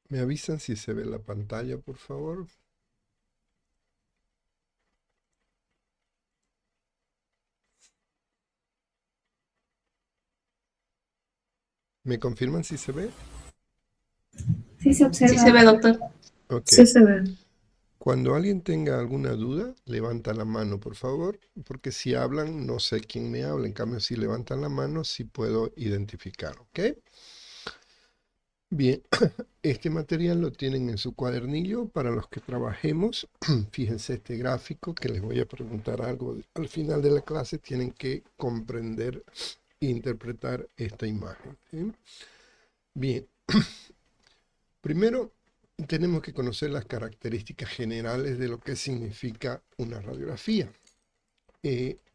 ¿Me avisan si se ve la pantalla, por favor? ¿Me confirman si se ve? Sí se Sí se observa. ve, doctor. Ok. Sí se ve. Cuando alguien tenga alguna duda, levanta la mano, por favor, porque si hablan, no sé quién me habla. En cambio, si levantan la mano, sí puedo identificar, ¿ok? Bien, este material lo tienen en su cuadernillo para los que trabajemos. Fíjense este gráfico que les voy a preguntar algo. Al final de la clase tienen que comprender e interpretar esta imagen, ¿sí? Bien, primero tenemos que conocer las características generales de lo que significa una radiografía.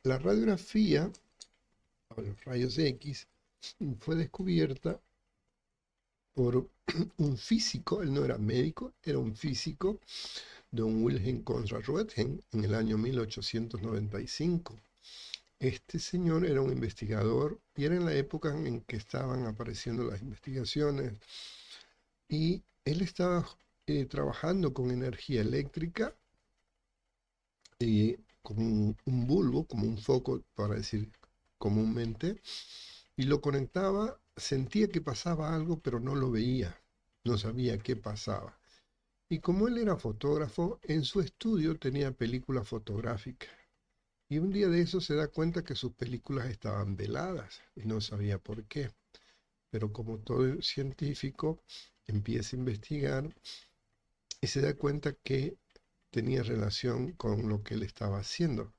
La radiografía, o los rayos X, fue descubierta por un físico, él no era médico, era un físico, don Wilhelm Conrad Röntgen, en el año 1895. Este señor era un investigador y era en la época en que estaban apareciendo las investigaciones y él estaba trabajando con energía eléctrica como un bulbo, como un foco, para decir comúnmente, y lo conectaba, sentía que pasaba algo, pero no lo veía, no sabía qué pasaba. Y como él era fotógrafo, en su estudio tenía películas fotográficas. Y un día de eso se da cuenta que sus películas estaban veladas y no sabía por qué. Pero como todo científico, empieza a investigar y se da cuenta que tenía relación con lo que él estaba haciendo.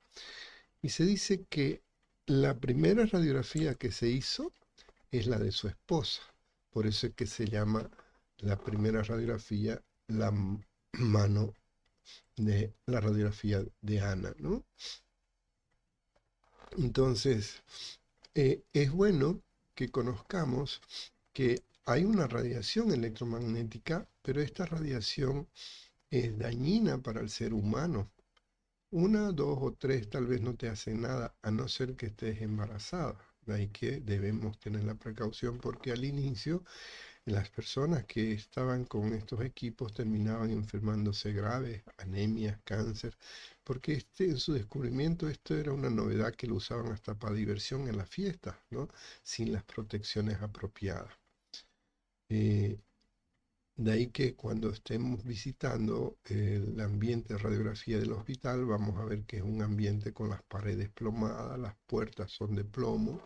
Y se dice que la primera radiografía que se hizo es la de su esposa. Por eso es que se llama la primera radiografía la mano de la radiografía de Ana, ¿no? Entonces, es bueno que conozcamos que hay una radiación electromagnética, pero esta radiación es dañina para el ser humano. Una, dos o tres tal vez no te hacen nada, a no ser que estés embarazada. De ahí que debemos tener la precaución porque al inicio las personas que estaban con estos equipos terminaban enfermándose graves, anemias, cáncer, porque en su descubrimiento esto era una novedad que lo usaban hasta para diversión en las fiestas, ¿no? Sin las protecciones apropiadas. Eh, de ahí que cuando estemos visitando el ambiente de radiografía del hospital, vamos a ver que es un ambiente con las paredes plomadas, las puertas son de plomo,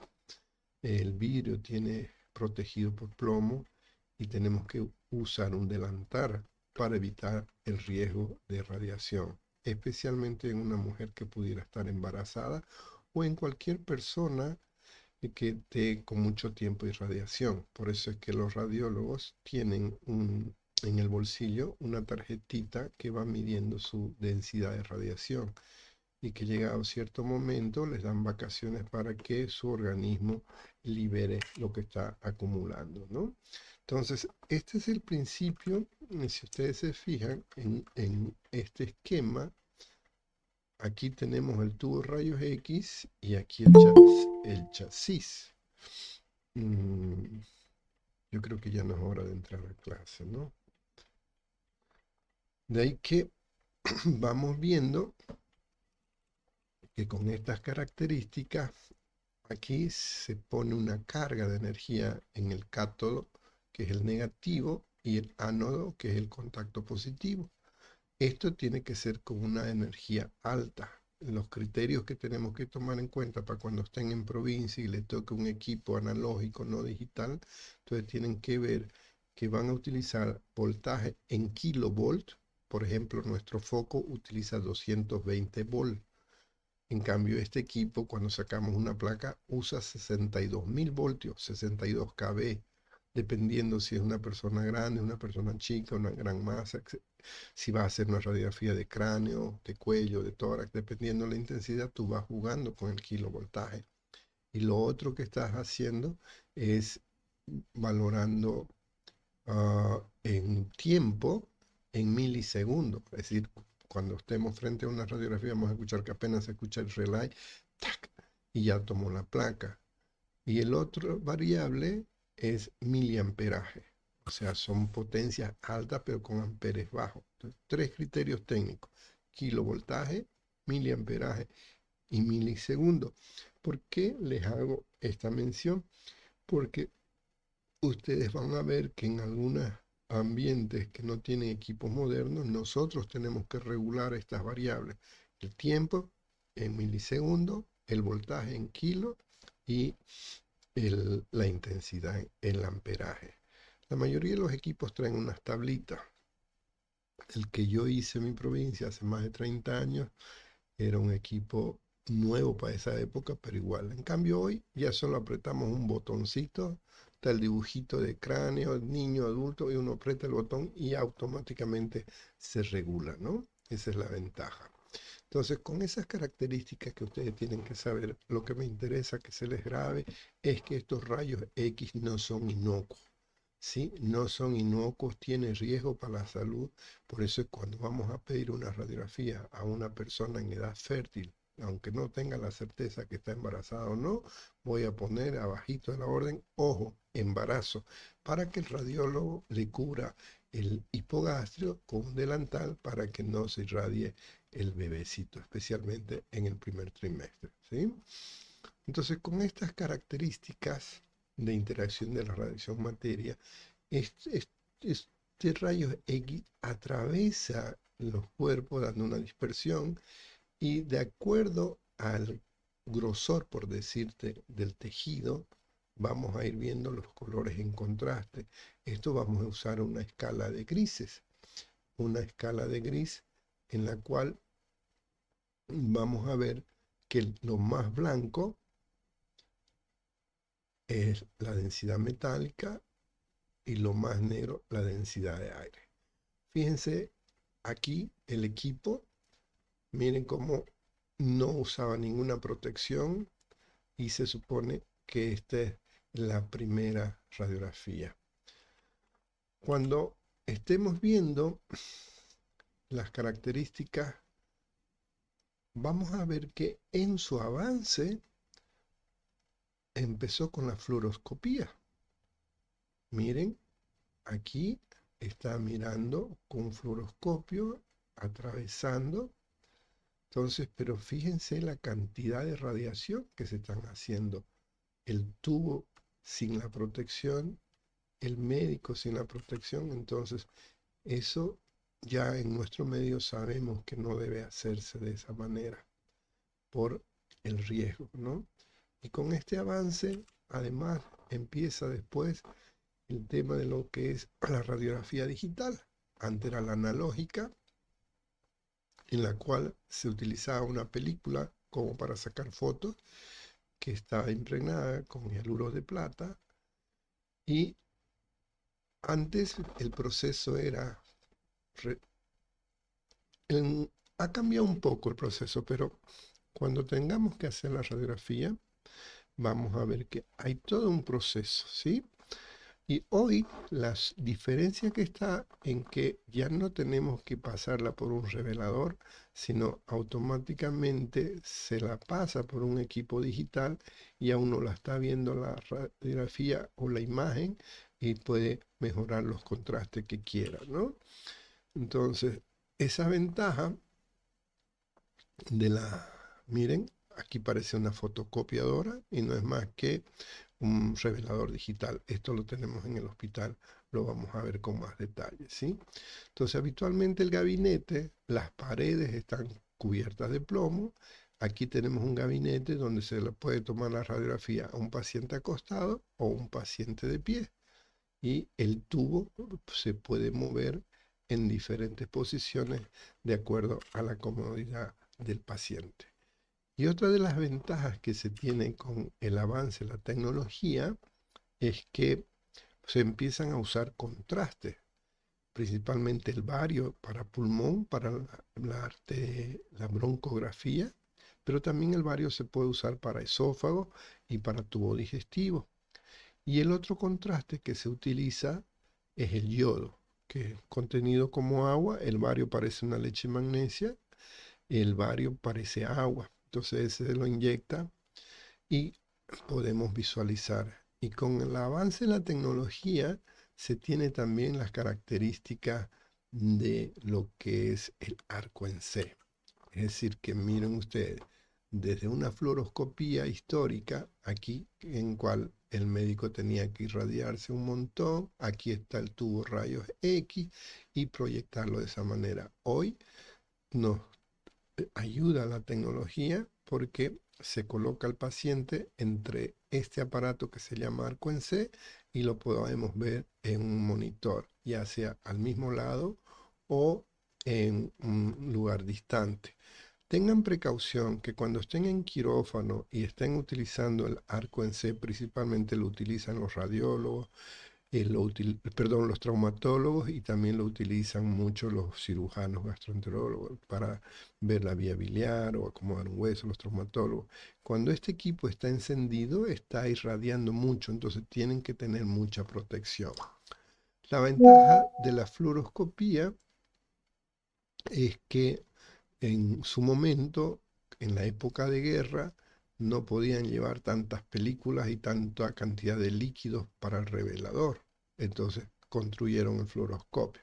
el vidrio tiene protegido por plomo y tenemos que usar un delantal para evitar el riesgo de radiación, especialmente en una mujer que pudiera estar embarazada o en cualquier persona que esté con mucho tiempo de radiación. Por eso es que los radiólogos tienen en el bolsillo una tarjetita que va midiendo su densidad de radiación y que llegado a cierto momento les dan vacaciones para que su organismo libere lo que está acumulando, ¿no? Entonces, este es el principio, si ustedes se fijan en este esquema, aquí tenemos el tubo de rayos X y aquí el chasis. Mm, yo creo que ya no es hora de entrar a clase, ¿no? De ahí que vamos viendo que con estas características aquí se pone una carga de energía en el cátodo, que es el negativo, y el ánodo, que es el contacto positivo. Esto tiene que ser con una energía alta. Los criterios que tenemos que tomar en cuenta para cuando estén en provincia y les toque un equipo analógico, no digital, entonces tienen que ver que van a utilizar voltaje en kilovolt. Por ejemplo, nuestro foco utiliza 220 volt. En cambio, este equipo, cuando sacamos una placa, usa 62.000 voltios, 62 kV, dependiendo si es una persona grande, una persona chica, una gran masa, si vas a hacer una radiografía de cráneo, de cuello, de tórax, dependiendo de la intensidad, tú vas jugando con el kilovoltaje. Y lo otro que estás haciendo es valorando en tiempo, en milisegundos. Es decir, cuando estemos frente a una radiografía, vamos a escuchar que apenas se escucha el relay, ¡tac! Y ya tomó la placa. Y el otro variable es miliamperaje. O sea, son potencias altas pero con amperes bajos. Entonces, tres criterios técnicos: kilovoltaje, miliamperaje y milisegundos. ¿Por qué les hago esta mención? Porque ustedes van a ver que en algunos ambientes que no tienen equipos modernos, nosotros tenemos que regular estas variables: el tiempo en milisegundos, el voltaje en kilo y la intensidad en el amperaje. La mayoría de los equipos traen unas tablitas. El que yo hice en mi provincia hace más de 30 años era un equipo nuevo para esa época, pero igual. En cambio hoy ya solo apretamos un botoncito, está el dibujito de cráneo, niño, adulto, y uno aprieta el botón y automáticamente se regula, ¿no? Esa es la ventaja. Entonces, con esas características que ustedes tienen que saber, lo que me interesa que se les grabe es que estos rayos X no son inocuos. ¿Sí? No son inocuos, tienen riesgo para la salud. Por eso es cuando vamos a pedir una radiografía a una persona en edad fértil, aunque no tenga la certeza que está embarazada o no, voy a poner abajito de la orden, ojo, embarazo, para que el radiólogo le cubra el hipogastrio con un delantal para que no se irradie el bebecito, especialmente en el primer trimestre. ¿Sí? Entonces, con estas características de interacción de la radiación materia, este rayo X atraviesa los cuerpos dando una dispersión y de acuerdo al grosor, por decirte, del tejido, vamos a ir viendo los colores en contraste. Esto vamos a usar una escala de grises, una escala de gris en la cual vamos a ver que lo más blanco es la densidad metálica y lo más negro la densidad de aire. Fíjense aquí el equipo, miren cómo no usaba ninguna protección y se supone que esta es la primera radiografía. Cuando estemos viendo las características, vamos a ver que en su avance empezó con la fluoroscopía. Miren, aquí está mirando con un fluoroscopio, atravesando. Entonces, pero fíjense la cantidad de radiación que se están haciendo. El tubo sin la protección, el médico sin la protección. Entonces, eso ya en nuestro medio sabemos que no debe hacerse de esa manera por el riesgo, ¿no? Y con este avance, además, empieza después el tema de lo que es la radiografía digital. Antes era la analógica, en la cual se utilizaba una película como para sacar fotos, que estaba impregnada con hialuros de plata, y antes el proceso era... ha cambiado un poco el proceso, pero cuando tengamos que hacer la radiografía, vamos a ver que hay todo un proceso, ¿sí? Y hoy la diferencia que está en que ya no tenemos que pasarla por un revelador, sino automáticamente se la pasa por un equipo digital y a uno la está viendo la radiografía o la imagen y puede mejorar los contrastes que quiera, ¿no? Entonces, esa ventaja de la, miren, aquí parece una fotocopiadora y no es más que un revelador digital. Esto lo tenemos en el hospital, lo vamos a ver con más detalle, ¿sí? Entonces, habitualmente el gabinete, las paredes están cubiertas de plomo. Aquí tenemos un gabinete donde se le puede tomar la radiografía a un paciente acostado o un paciente de pie. Y el tubo se puede mover en diferentes posiciones de acuerdo a la comodidad del paciente. Y otra de las ventajas que se tiene con el avance de la tecnología es que se empiezan a usar contrastes, principalmente el bario para pulmón, para la broncografía, pero también el bario se puede usar para esófago y para tubo digestivo. Y el otro contraste que se utiliza es el yodo, que es contenido como agua. El bario parece una leche magnesia, el bario parece agua. Entonces se lo inyecta y podemos visualizar. Y con el avance de la tecnología se tiene también las características de lo que es el arco en C. Es decir, que miren ustedes, desde una fluoroscopía histórica, aquí en cual el médico tenía que irradiarse un montón, aquí está el tubo rayos X y proyectarlo de esa manera. Hoy nos ayuda la tecnología porque se coloca al paciente entre este aparato que se llama arco en C y lo podemos ver en un monitor, ya sea al mismo lado o en un lugar distante. Tengan precaución que cuando estén en quirófano y estén utilizando el arco en C, principalmente lo utilizan los radiólogos, los traumatólogos, y también lo utilizan mucho los cirujanos gastroenterólogos para ver la vía biliar o acomodar un hueso, los traumatólogos. Cuando este equipo está encendido, está irradiando mucho, entonces tienen que tener mucha protección. La ventaja de la fluoroscopía es que en su momento, en la época de guerra, no podían llevar tantas películas y tanta cantidad de líquidos para el revelador. Entonces construyeron el fluoroscopio.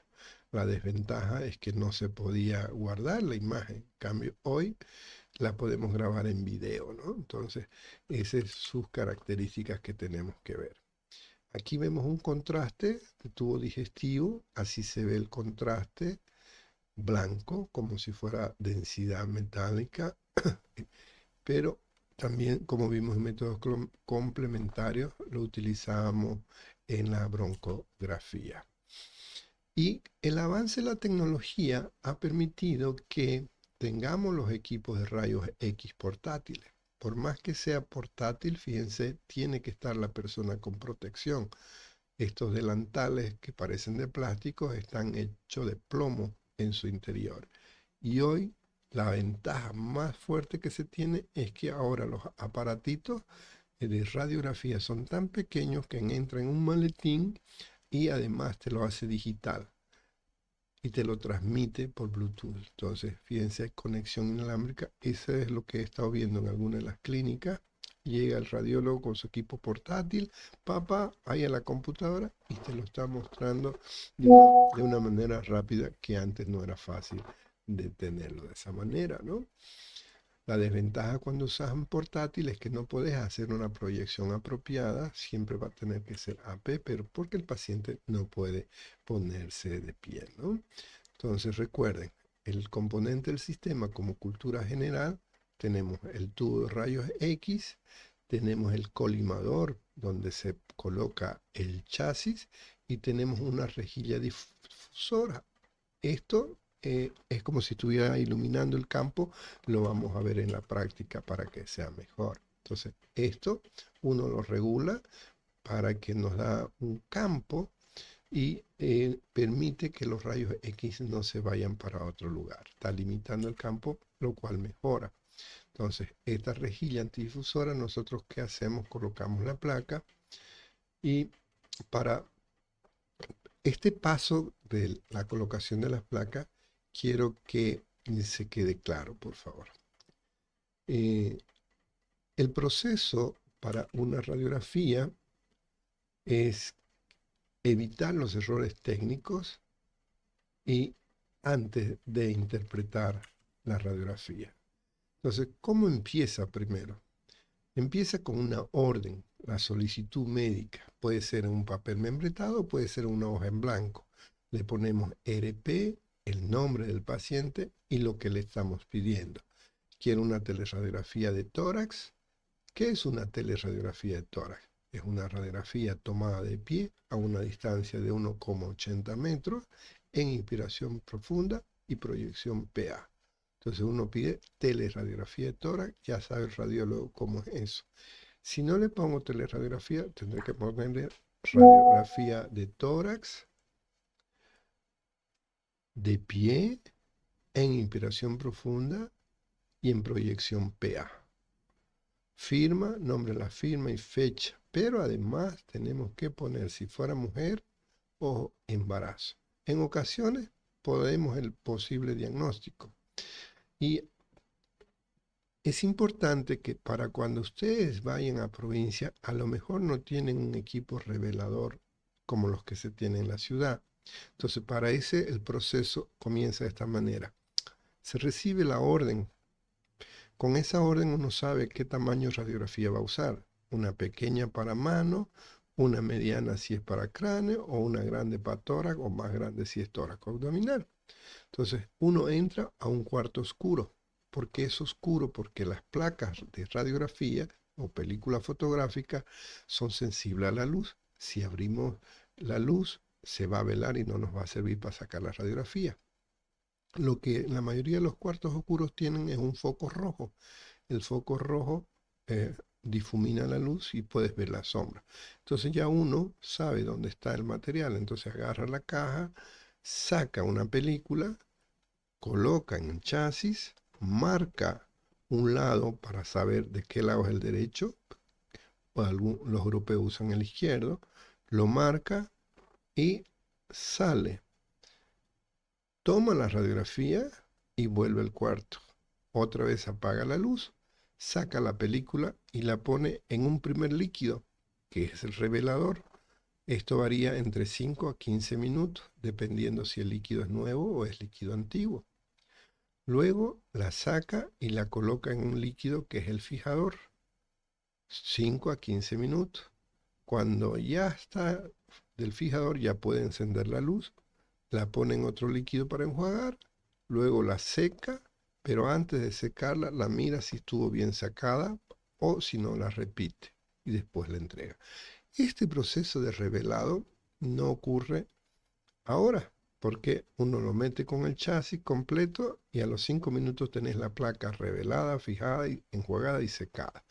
La desventaja es que no se podía guardar la imagen. En cambio, hoy la podemos grabar en video, ¿no? Entonces, esas son sus características que tenemos que ver. Aquí vemos un contraste de tubo digestivo, así se ve el contraste blanco, como si fuera densidad metálica, pero también, como vimos en métodos complementarios, lo utilizamos en la broncografía. Y el avance de la tecnología ha permitido que tengamos los equipos de rayos X portátiles. Por más que sea portátil, fíjense, tiene que estar la persona con protección. Estos delantales que parecen de plástico están hechos de plomo en su interior. Y hoy la ventaja más fuerte que se tiene es que ahora los aparatitos de radiografía son tan pequeños que entran en un maletín y además te lo hace digital y te lo transmite por Bluetooth. Entonces, fíjense, conexión inalámbrica. Eso es lo que he estado viendo en algunas de las clínicas. Llega el radiólogo con su equipo portátil, papá, ahí a la computadora y te lo está mostrando de una manera rápida que antes no era fácil de tenerlo de esa manera, ¿no? La desventaja cuando usas un portátil es que no puedes hacer una proyección apropiada, siempre va a tener que ser AP, pero porque el paciente no puede ponerse de pie, ¿no? Entonces recuerden, el componente del sistema como cultura general, tenemos el tubo de rayos X, tenemos el colimador donde se coloca el chasis y tenemos una rejilla difusora. Esto es como si estuviera iluminando el campo, lo vamos a ver en la práctica para que sea mejor. Entonces, esto uno lo regula para que nos da un campo y permite que los rayos X no se vayan para otro lugar. Está limitando el campo, lo cual mejora. Entonces, esta rejilla antidifusora, nosotros ¿qué hacemos? Colocamos la placa y para este paso de la colocación de las placas, quiero que se quede claro, por favor. Eh, el proceso para una radiografía es evitar los errores técnicos y antes de interpretar la radiografía. Entonces, ¿cómo empieza primero? Empieza con una orden, la solicitud médica. Puede ser en un papel membretado, puede ser una hoja en blanco. Le ponemos RP, el nombre del paciente y lo que le estamos pidiendo. Quiero una teleradiografía de tórax. ¿Qué es una teleradiografía de tórax? Es una radiografía tomada de pie a una distancia de 1,80 metros en inspiración profunda y proyección PA. Entonces uno pide teleradiografía de tórax, ya sabe el radiólogo cómo es eso. Si no le pongo teleradiografía, tendré que ponerle radiografía de tórax, de pie, en inspiración profunda y en proyección PA. Firma, nombre de la firma y fecha. Pero además tenemos que poner si fuera mujer o embarazo. En ocasiones podemos el posible diagnóstico. Y es importante que para cuando ustedes vayan a provincia, a lo mejor no tienen un equipo revelador como los que se tienen en la ciudad. Entonces, para ese el proceso comienza de esta manera. Se recibe la orden. Con esa orden uno sabe qué tamaño de radiografía va a usar. Una pequeña para mano, una mediana si es para cráneo, o una grande para tórax, o más grande si es tórax abdominal. Entonces uno entra a un cuarto oscuro. ¿Por qué es oscuro? Porque las placas de radiografía o película fotográfica son sensibles a la luz. Si abrimos la luz, se va a velar y no nos va a servir para sacar la radiografía. Lo que la mayoría de los cuartos oscuros tienen es un foco rojo. El foco rojo difumina la luz y puedes ver la sombra. Entonces ya uno sabe dónde está el material. Entonces agarra la caja, saca una película, coloca en el chasis, marca un lado para saber de qué lado es el derecho, o los europeos usan el izquierdo, lo marca y sale. Toma la radiografía y vuelve al cuarto. Otra vez apaga la luz, saca la película y la pone en un primer líquido, que es el revelador. Esto varía entre 5 a 15 minutos, dependiendo si el líquido es nuevo o es líquido antiguo. Luego la saca y la coloca en un líquido que es el fijador. 5 a 15 minutos. Cuando ya está del fijador, ya puede encender la luz, la pone en otro líquido para enjuagar, luego la seca, pero antes de secarla la mira si estuvo bien sacada o si no la repite y después la entrega. Este proceso de revelado no ocurre ahora, porque uno lo mete con el chasis completo y a los 5 minutos tenés la placa revelada, fijada, y enjuagada y secada.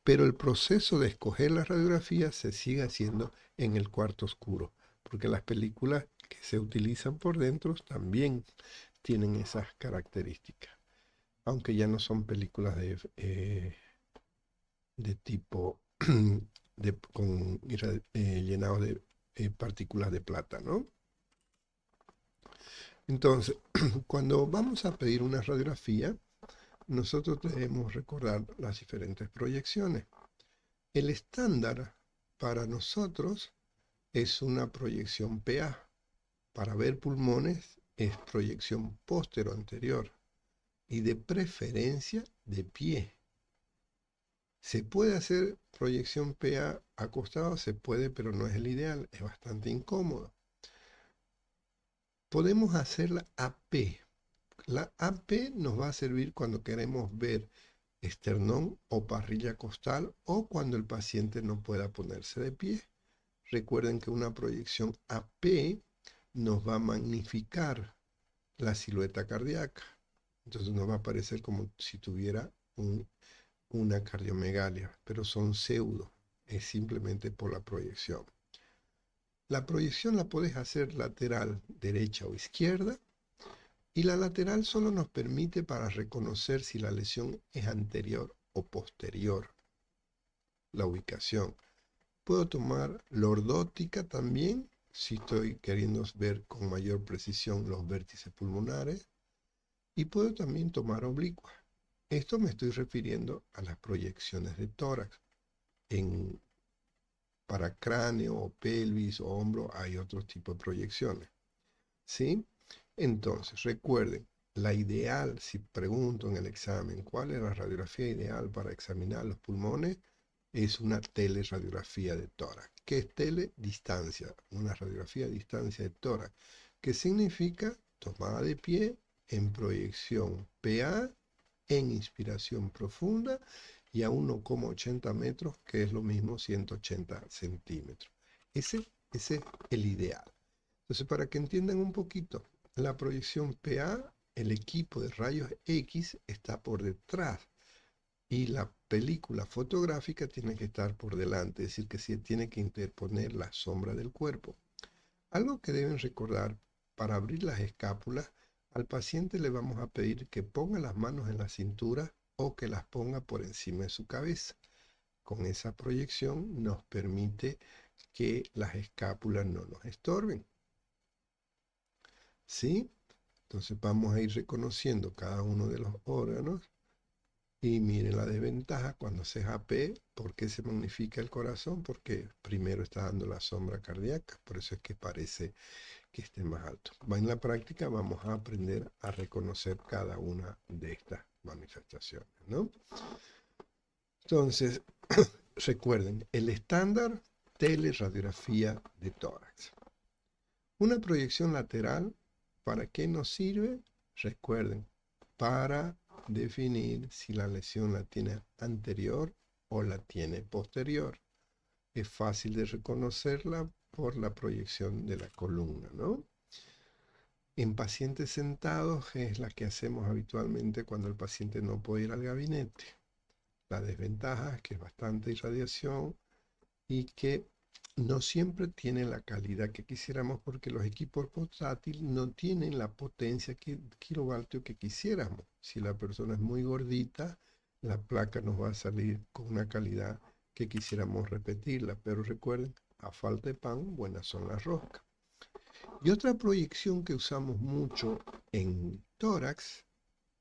Pero el proceso de escoger la radiografía se sigue haciendo en el cuarto oscuro, porque las películas que se utilizan por dentro también tienen esas características, aunque ya no son películas de tipo llenados de partículas de plata, ¿no? Entonces, cuando vamos a pedir una radiografía, nosotros debemos recordar las diferentes proyecciones. El estándar para nosotros es una proyección PA. Para ver pulmones es proyección póstero-anterior y de preferencia de pie. ¿Se puede hacer proyección PA acostado? Se puede, pero no es el ideal, es bastante incómodo. Podemos hacer la AP. La AP nos va a servir cuando queremos ver esternón o parrilla costal o cuando el paciente no pueda ponerse de pie. Recuerden que una proyección AP nos va a magnificar la silueta cardíaca. Entonces nos va a parecer como si tuviera una cardiomegalia, pero son pseudo, es simplemente por la proyección. La proyección la puedes hacer lateral, derecha o izquierda, y la lateral solo nos permite para reconocer si la lesión es anterior o posterior, la ubicación. Puedo tomar lordótica también, si estoy queriendo ver con mayor precisión los vértices pulmonares, y puedo también tomar oblicua. Esto me estoy refiriendo a las proyecciones de tórax. Para cráneo o pelvis o hombro hay otros tipos de proyecciones. ¿Sí? Entonces, recuerden, la ideal, si pregunto en el examen, ¿cuál es la radiografía ideal para examinar los pulmones? Es una teleradiografía de tórax. ¿Qué es teledistancia? Una radiografía a distancia de tórax. ¿Qué significa? Tomada de pie en proyección PA, en inspiración profunda y a 1,80 metros, que es lo mismo 180 centímetros. Ese es el ideal. Entonces, para que entiendan un poquito, la proyección PA, el equipo de rayos X está por detrás y la película fotográfica tiene que estar por delante, es decir, que se tiene que interponer la sombra del cuerpo. Algo que deben recordar, para abrir las escápulas, al paciente le vamos a pedir que ponga las manos en la cintura o que las ponga por encima de su cabeza. Con esa proyección nos permite que las escápulas no nos estorben. ¿Sí? Entonces vamos a ir reconociendo cada uno de los órganos Y miren la desventaja cuando haces AP, ¿por qué se magnifica el corazón? Porque primero está dando la sombra cardíaca, por eso es que parece que esté más alto. En la práctica vamos a aprender a reconocer cada una de estas manifestaciones, ¿no? Entonces, recuerden, el estándar, teleradiografía de tórax. Una proyección lateral, ¿para qué nos sirve? Recuerden, para definir si la lesión la tiene anterior o la tiene posterior. Es fácil de reconocerla por la proyección de la columna, ¿no? En pacientes sentados es la que hacemos habitualmente cuando el paciente no puede ir al gabinete. La desventaja es que es bastante irradiación y que no siempre tiene la calidad que quisiéramos porque los equipos portátiles no tienen la potencia kilovatio que quisiéramos. Si la persona es muy gordita, la placa nos va a salir con una calidad que quisiéramos repetirla. Pero recuerden, a falta de pan, buenas son las roscas. Y otra proyección que usamos mucho en tórax,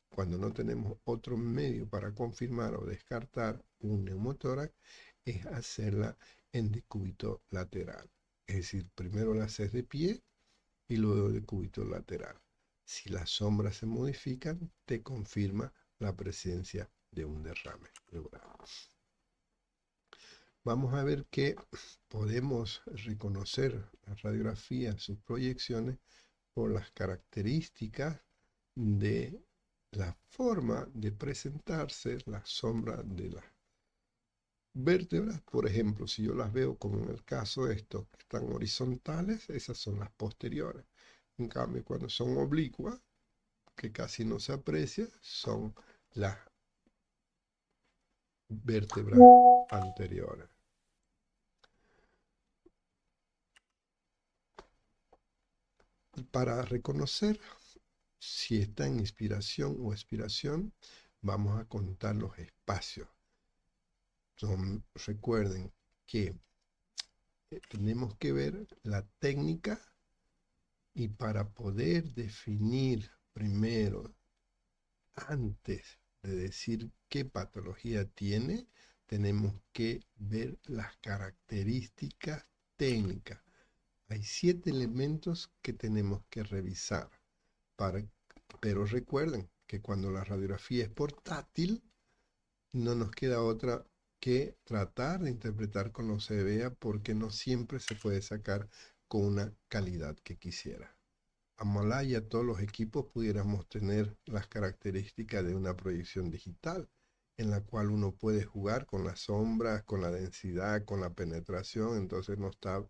cuando no tenemos otro medio para confirmar o descartar un neumotórax, es hacerla en decúbito lateral. Es decir, primero la haces de pie y luego de cúbito lateral. Si las sombras se modifican, te confirma la presencia de un derrame pleural. Vamos a ver que podemos reconocer la radiografía, sus proyecciones, por las características de la forma de presentarse la sombra de las vértebras. Por ejemplo, si yo las veo como en el caso de estos que están horizontales, esas son las posteriores. En cambio, cuando son oblicuas, que casi no se aprecia, son las vértebras anteriores. Para reconocer si está en inspiración o expiración, vamos a contar los espacios. Recuerden que tenemos que ver la técnica y para poder definir primero, antes de decir qué patología tiene, tenemos que ver las características técnicas. Hay 7 elementos que tenemos que revisar, pero recuerden que cuando la radiografía es portátil, no nos queda otra que tratar de interpretar con lo se vea porque no siempre se puede sacar con una calidad que quisiera. Ojalá y a todos los equipos pudiéramos tener las características de una proyección digital, en la cual uno puede jugar con las sombras, con la densidad, con la penetración, entonces no está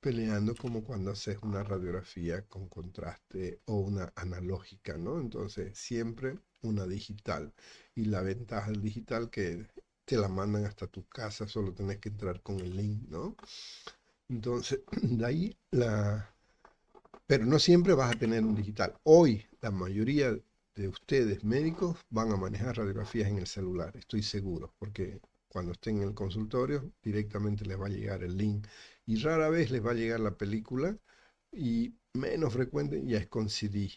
peleando como cuando haces una radiografía con contraste o una analógica, ¿no? Entonces siempre una digital. Y la ventaja del digital que te la mandan hasta tu casa, solo tenés que entrar con el link, ¿no? Entonces, de ahí la... Pero no siempre vas a tener un digital. Hoy la mayoría de ustedes médicos van a manejar radiografías en el celular, estoy seguro, porque cuando estén en el consultorio directamente les va a llegar el link y rara vez les va a llegar la película y menos frecuente ya es con CD,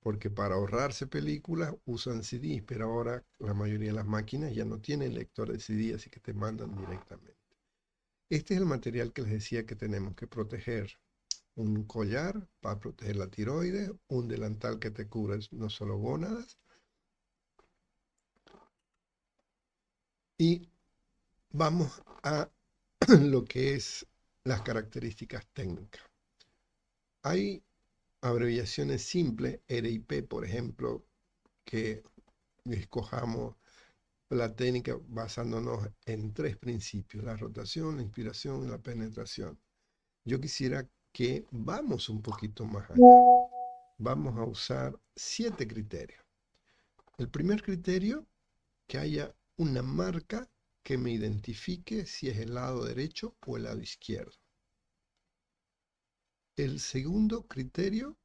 porque para ahorrarse películas usan CD, pero ahora la mayoría de las máquinas ya no tienen lector de CD, así que te mandan directamente. Este es el material que les decía que tenemos que proteger. Un collar para proteger la tiroides, un delantal que te cubra no solo gónadas. Y vamos a lo que es las características técnicas. Hay abreviaciones simples, RIP, por ejemplo, que escojamos la técnica basándonos en 3 principios: la rotación, la inspiración y la penetración. Yo quisiera que vamos un poquito más allá. Vamos a usar 7 criterios. El primer criterio, que haya una marca que me identifique si es el lado derecho o el lado izquierdo. El segundo criterio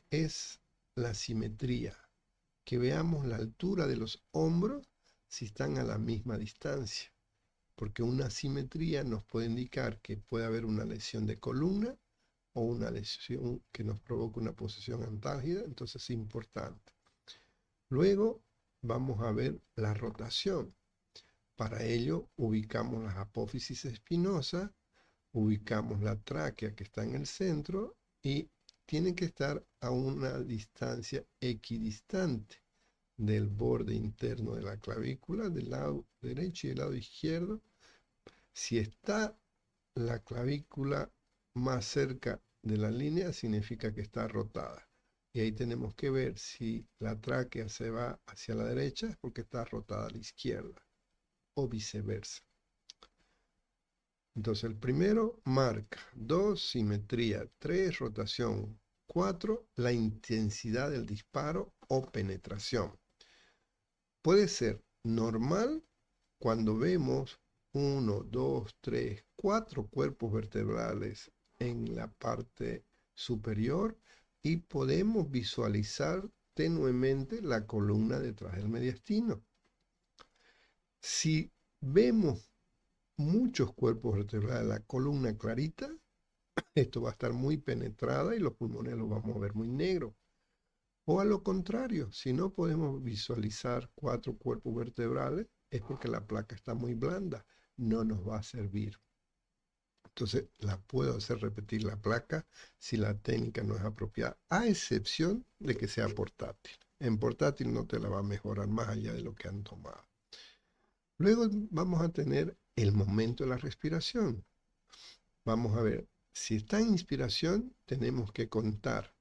es la simetría, que veamos la altura de los hombros si están a la misma distancia, porque una simetría nos puede indicar que puede haber una lesión de columna o una lesión que nos provoca una posición antálgida, entonces es importante. Luego, vamos a ver la rotación. Para ello ubicamos las apófisis espinosas, ubicamos la tráquea que está en el centro y tiene que estar a una distancia equidistante del borde interno de la clavícula, del lado derecho y del lado izquierdo. Si está la clavícula más cerca de la línea, significa que está rotada. Y ahí tenemos que ver si la tráquea se va hacia la derecha, es porque está rotada a la izquierda, o viceversa. Entonces el primero marca, 2, simetría, 3, rotación, 4, la intensidad del disparo o penetración. Puede ser normal cuando vemos 1, 2, 3, 4 cuerpos vertebrales en la parte superior y podemos visualizar tenuemente la columna detrás del mediastino. Si vemos muchos cuerpos vertebrales, la columna clarita, esto va a estar muy penetrada y los pulmones los vamos a ver muy negros. O a lo contrario, si no podemos visualizar 4 cuerpos vertebrales, es porque la placa está muy blanda, no nos va a servir. Entonces la puedo hacer repetir la placa si la técnica no es apropiada, a excepción de que sea portátil. En portátil no te la va a mejorar más allá de lo que han tomado. Luego vamos a tener el momento de la respiración. Vamos a ver, si está en inspiración, tenemos que contar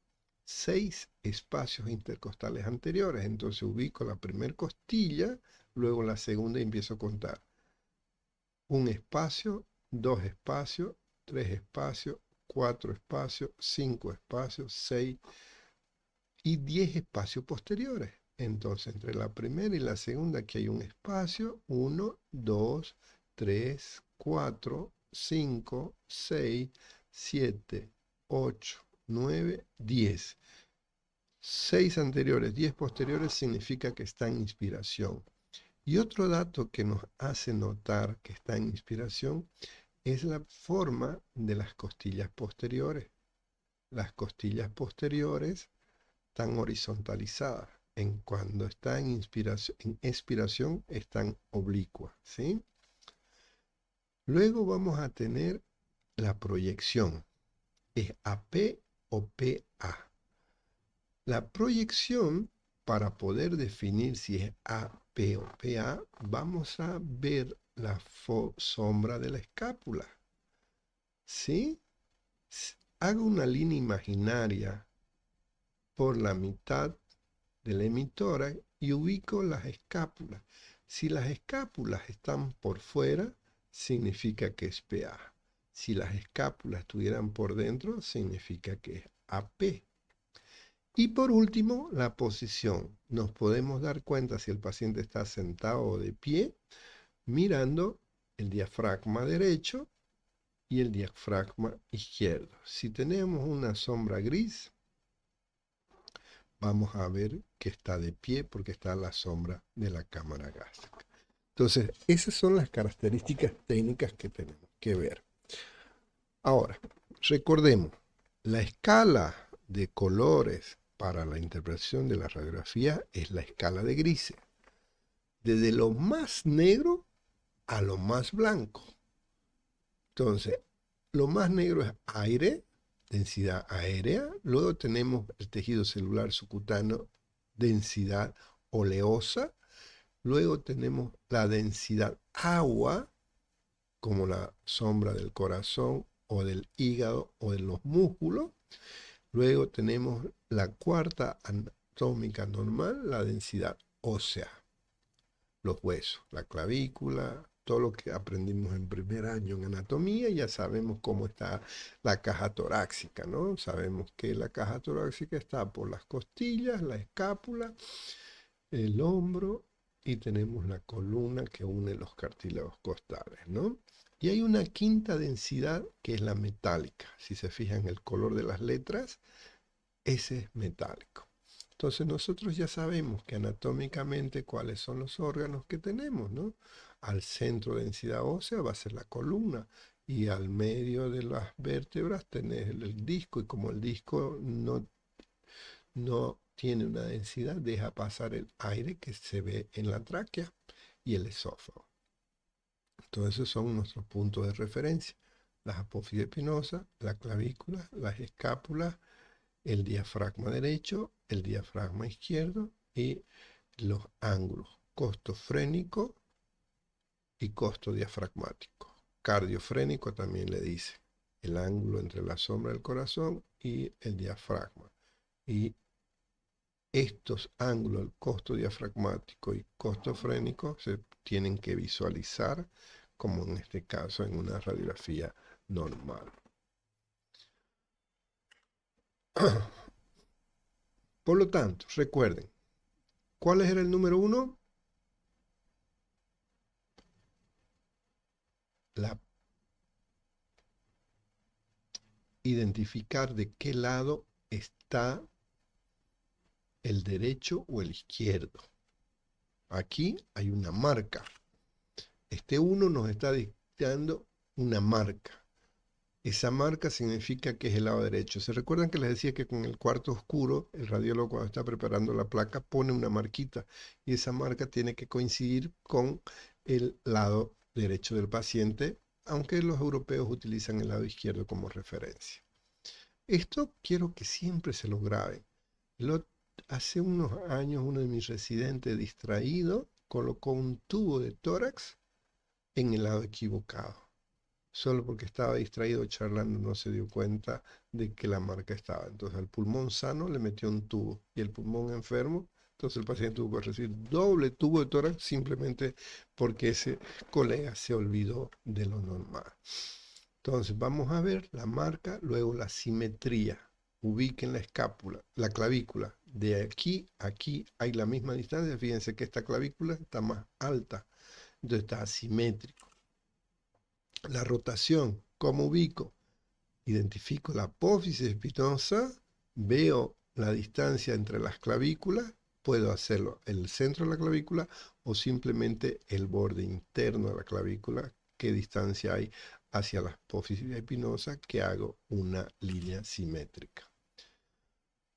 6 espacios intercostales anteriores. Entonces ubico la primera costilla, luego la segunda y empiezo a contar. 1 espacio, 2 espacios, 3 espacios, 4 espacios, 5 espacios, 6 y 10 espacios posteriores. Entonces, entre la primera y la segunda aquí hay un espacio, 1, 2, 3, 4, 5, 6, 7, 8, 9, 10. 6 anteriores, 10 posteriores significa que está en inspiración. Y otro dato que nos hace notar que está en inspiración es la forma de las costillas posteriores. Las costillas posteriores están horizontalizadas. Cuando está en expiración están oblicuas, ¿sí? Luego vamos a tener la proyección. ¿Es AP o PA? La proyección, para poder definir si es AP o PA, vamos a ver la sombra de la escápula. ¿Sí? Hago una línea imaginaria por la mitad del emitora y ubico las escápulas. Si las escápulas están por fuera, significa que es PA. Si las escápulas estuvieran por dentro, significa que es AP. Y por último, la posición. Nos podemos dar cuenta si el paciente está sentado o de pie, mirando el diafragma derecho y el diafragma izquierdo. Si tenemos una sombra gris, vamos a ver que está de pie porque está a la sombra de la cámara gástrica. Entonces, esas son las características técnicas que tenemos que ver. Ahora, recordemos, la escala de colores para la interpretación de la radiografía es la escala de grises, desde lo más negro a lo más blanco. Entonces, lo más negro es aire, densidad aérea. Luego tenemos el tejido celular subcutáneo, densidad oleosa. Luego tenemos la densidad agua, como la sombra del corazón o del hígado o de los músculos. Luego tenemos la cuarta anatómica normal, la densidad ósea, los huesos, la clavícula, todo lo que aprendimos en primer año en anatomía. Ya sabemos cómo está la caja torácica, ¿no? Sabemos que la caja torácica está por las costillas, la escápula, el hombro y tenemos la columna que une los cartílagos costales, ¿no? Y hay una quinta densidad que es la metálica. Si se fijan el color de las letras, ese es metálico. Entonces nosotros ya sabemos que anatómicamente cuáles son los órganos que tenemos, ¿no? Al centro de densidad ósea va a ser la columna y al medio de las vértebras tenés el disco, y como el disco no tiene una densidad, deja pasar el aire que se ve en la tráquea y el esófago. Entonces esos son nuestros puntos de referencia. Las apófisis espinosas, la clavícula, las escápulas, el diafragma derecho, el diafragma izquierdo y los ángulos costofrénico y costo diafragmático. Cardiofrénico también le dice el ángulo entre la sombra del corazón y el diafragma. Y estos ángulos, el costo diafragmático y costo frénico, se tienen que visualizar como en este caso en una radiografía normal. Por lo tanto, recuerden, ¿cuál era el número 1? Identificar de qué lado está el derecho o el izquierdo. Aquí hay una marca. Este 1 nos está dictando una marca. Esa marca significa que es el lado derecho. ¿Se recuerdan que les decía que con el cuarto oscuro, el radiólogo cuando está preparando la placa pone una marquita? Y esa marca tiene que coincidir con el lado derecho del paciente, aunque los europeos utilizan el lado izquierdo como referencia. Esto quiero que siempre se lo graben. Hace unos años uno de mis residentes distraído colocó un tubo de tórax en el lado equivocado. Solo porque estaba distraído charlando no se dio cuenta de que la marca estaba. Entonces al pulmón sano le metió un tubo y el pulmón enfermo, entonces el paciente tuvo que recibir doble tubo de tórax simplemente porque ese colega se olvidó de lo normal. Entonces vamos a ver la marca, luego la simetría. Ubiquen la escápula, la clavícula. De aquí a aquí hay la misma distancia. Fíjense que esta clavícula está más alta, entonces está asimétrico. La rotación, ¿cómo ubico? Identifico la apófisis espinosa, veo la distancia entre las clavículas, puedo hacerlo el centro de la clavícula o simplemente el borde interno de la clavícula, qué distancia hay hacia la apófisis espinosa, que hago una línea simétrica.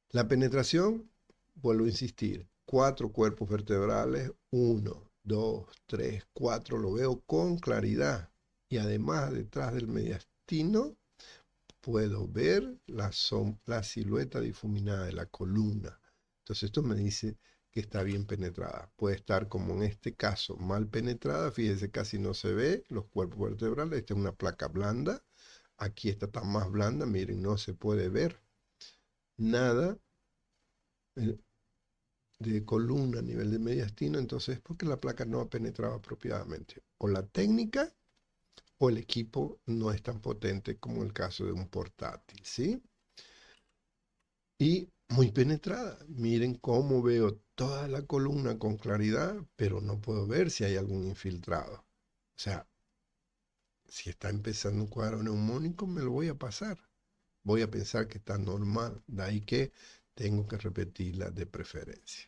La penetración, vuelvo a insistir, 4 cuerpos vertebrales, 1, 2, 3, 4, lo veo con claridad. Y además, detrás del mediastino, puedo ver la silueta difuminada de la columna. Entonces esto me dice que está bien penetrada. Puede estar, como en este caso, mal penetrada. Fíjense, casi no se ve los cuerpos vertebrales. Esta es una placa blanda. Aquí está tan más blanda. Miren, no se puede ver nada de columna a nivel de mediastino. Entonces es porque la placa no ha penetrado apropiadamente. O la técnica o el equipo no es tan potente como el caso de un portátil, ¿sí? Y muy penetrada. Miren cómo veo toda la columna con claridad, pero no puedo ver si hay algún infiltrado. O sea, si está empezando un cuadro neumónico, me lo voy a pasar. Voy a pensar que está normal. De ahí que tengo que repetirla de preferencia.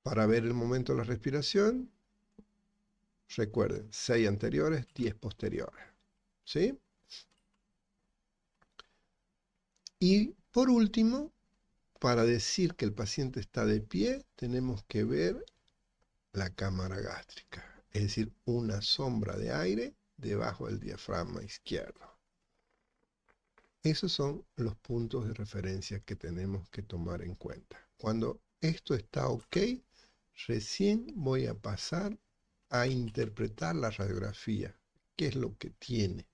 Para ver el momento de la respiración, recuerden, 6 anteriores, 10 posteriores. ¿Sí? Y por último, para decir que el paciente está de pie, tenemos que ver la cámara gástrica, es decir, una sombra de aire debajo del diafragma izquierdo. Esos son los puntos de referencia que tenemos que tomar en cuenta. Cuando esto está ok, recién voy a pasar a interpretar la radiografía, qué es lo que tiene.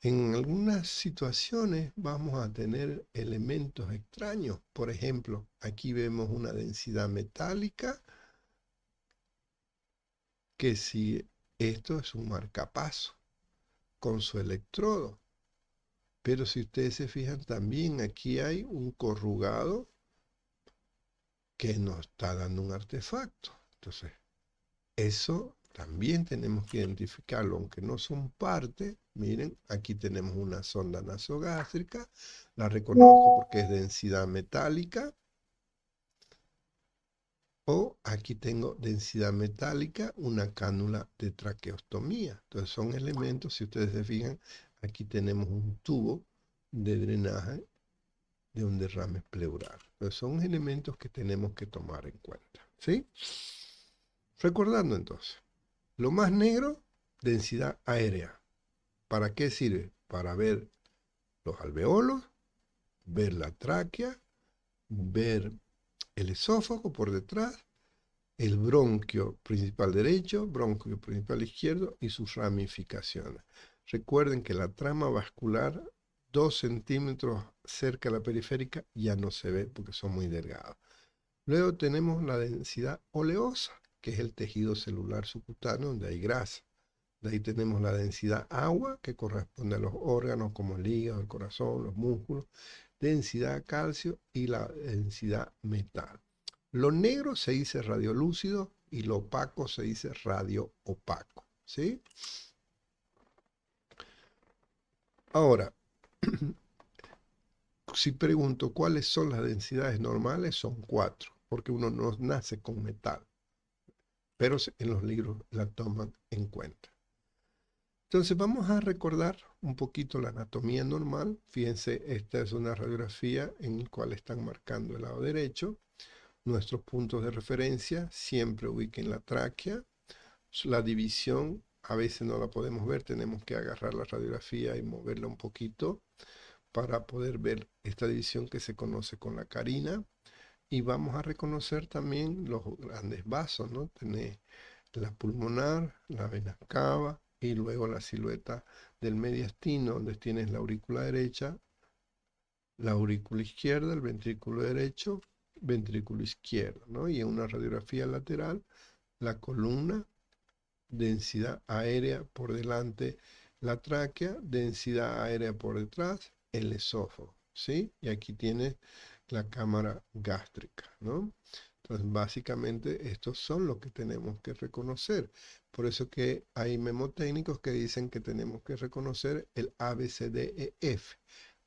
En algunas situaciones vamos a tener elementos extraños. Por ejemplo, aquí vemos una densidad metálica, que si esto es un marcapaso con su electrodo. Pero si ustedes se fijan, también aquí hay un corrugado que nos está dando un artefacto. Entonces, eso también tenemos que identificarlo, aunque no son parte. Miren, aquí tenemos una sonda nasogástrica, la reconozco porque es densidad metálica. O aquí tengo densidad metálica, una cánula de traqueostomía. Entonces son elementos, si ustedes se fijan, aquí tenemos un tubo de drenaje de un derrame pleural. Entonces son elementos que tenemos que tomar en cuenta. ¿Sí? Recordando entonces, lo más negro, densidad aérea. ¿Para qué sirve? Para ver los alveolos, ver la tráquea, ver el esófago por detrás, el bronquio principal derecho, bronquio principal izquierdo y sus ramificaciones. Recuerden que la trama vascular, 2 centímetros cerca de la periférica, ya no se ve porque son muy delgados. Luego tenemos la densidad oleosa, que es el tejido celular subcutáneo donde hay grasa. De ahí tenemos la densidad agua, que corresponde a los órganos como el hígado, el corazón, los músculos. Densidad calcio y la densidad metal. Lo negro se dice radiolúcido y lo opaco se dice radio opaco. ¿Sí? Ahora, si pregunto cuáles son las densidades normales, son 4, porque uno no nace con metal, pero en los libros la toman en cuenta. Entonces vamos a recordar un poquito la anatomía normal. Fíjense, esta es una radiografía en la cual están marcando el lado derecho. Nuestros puntos de referencia siempre ubiquen la tráquea. La división a veces no la podemos ver, tenemos que agarrar la radiografía y moverla un poquito para poder ver esta división que se conoce con la carina. Y vamos a reconocer también los grandes vasos, ¿no? Tenés la pulmonar, la vena cava y luego la silueta del mediastino, donde tienes la aurícula derecha, la aurícula izquierda, el ventrículo derecho, ventrículo izquierdo, ¿no? Y en una radiografía lateral, la columna, densidad aérea por delante, la tráquea, densidad aérea por detrás, el esófago, ¿sí? Y aquí tienes la cámara gástrica, ¿no? Entonces, básicamente, estos son los que tenemos que reconocer. Por eso que hay memotécnicos que dicen que tenemos que reconocer el A, B, C, D, E, F.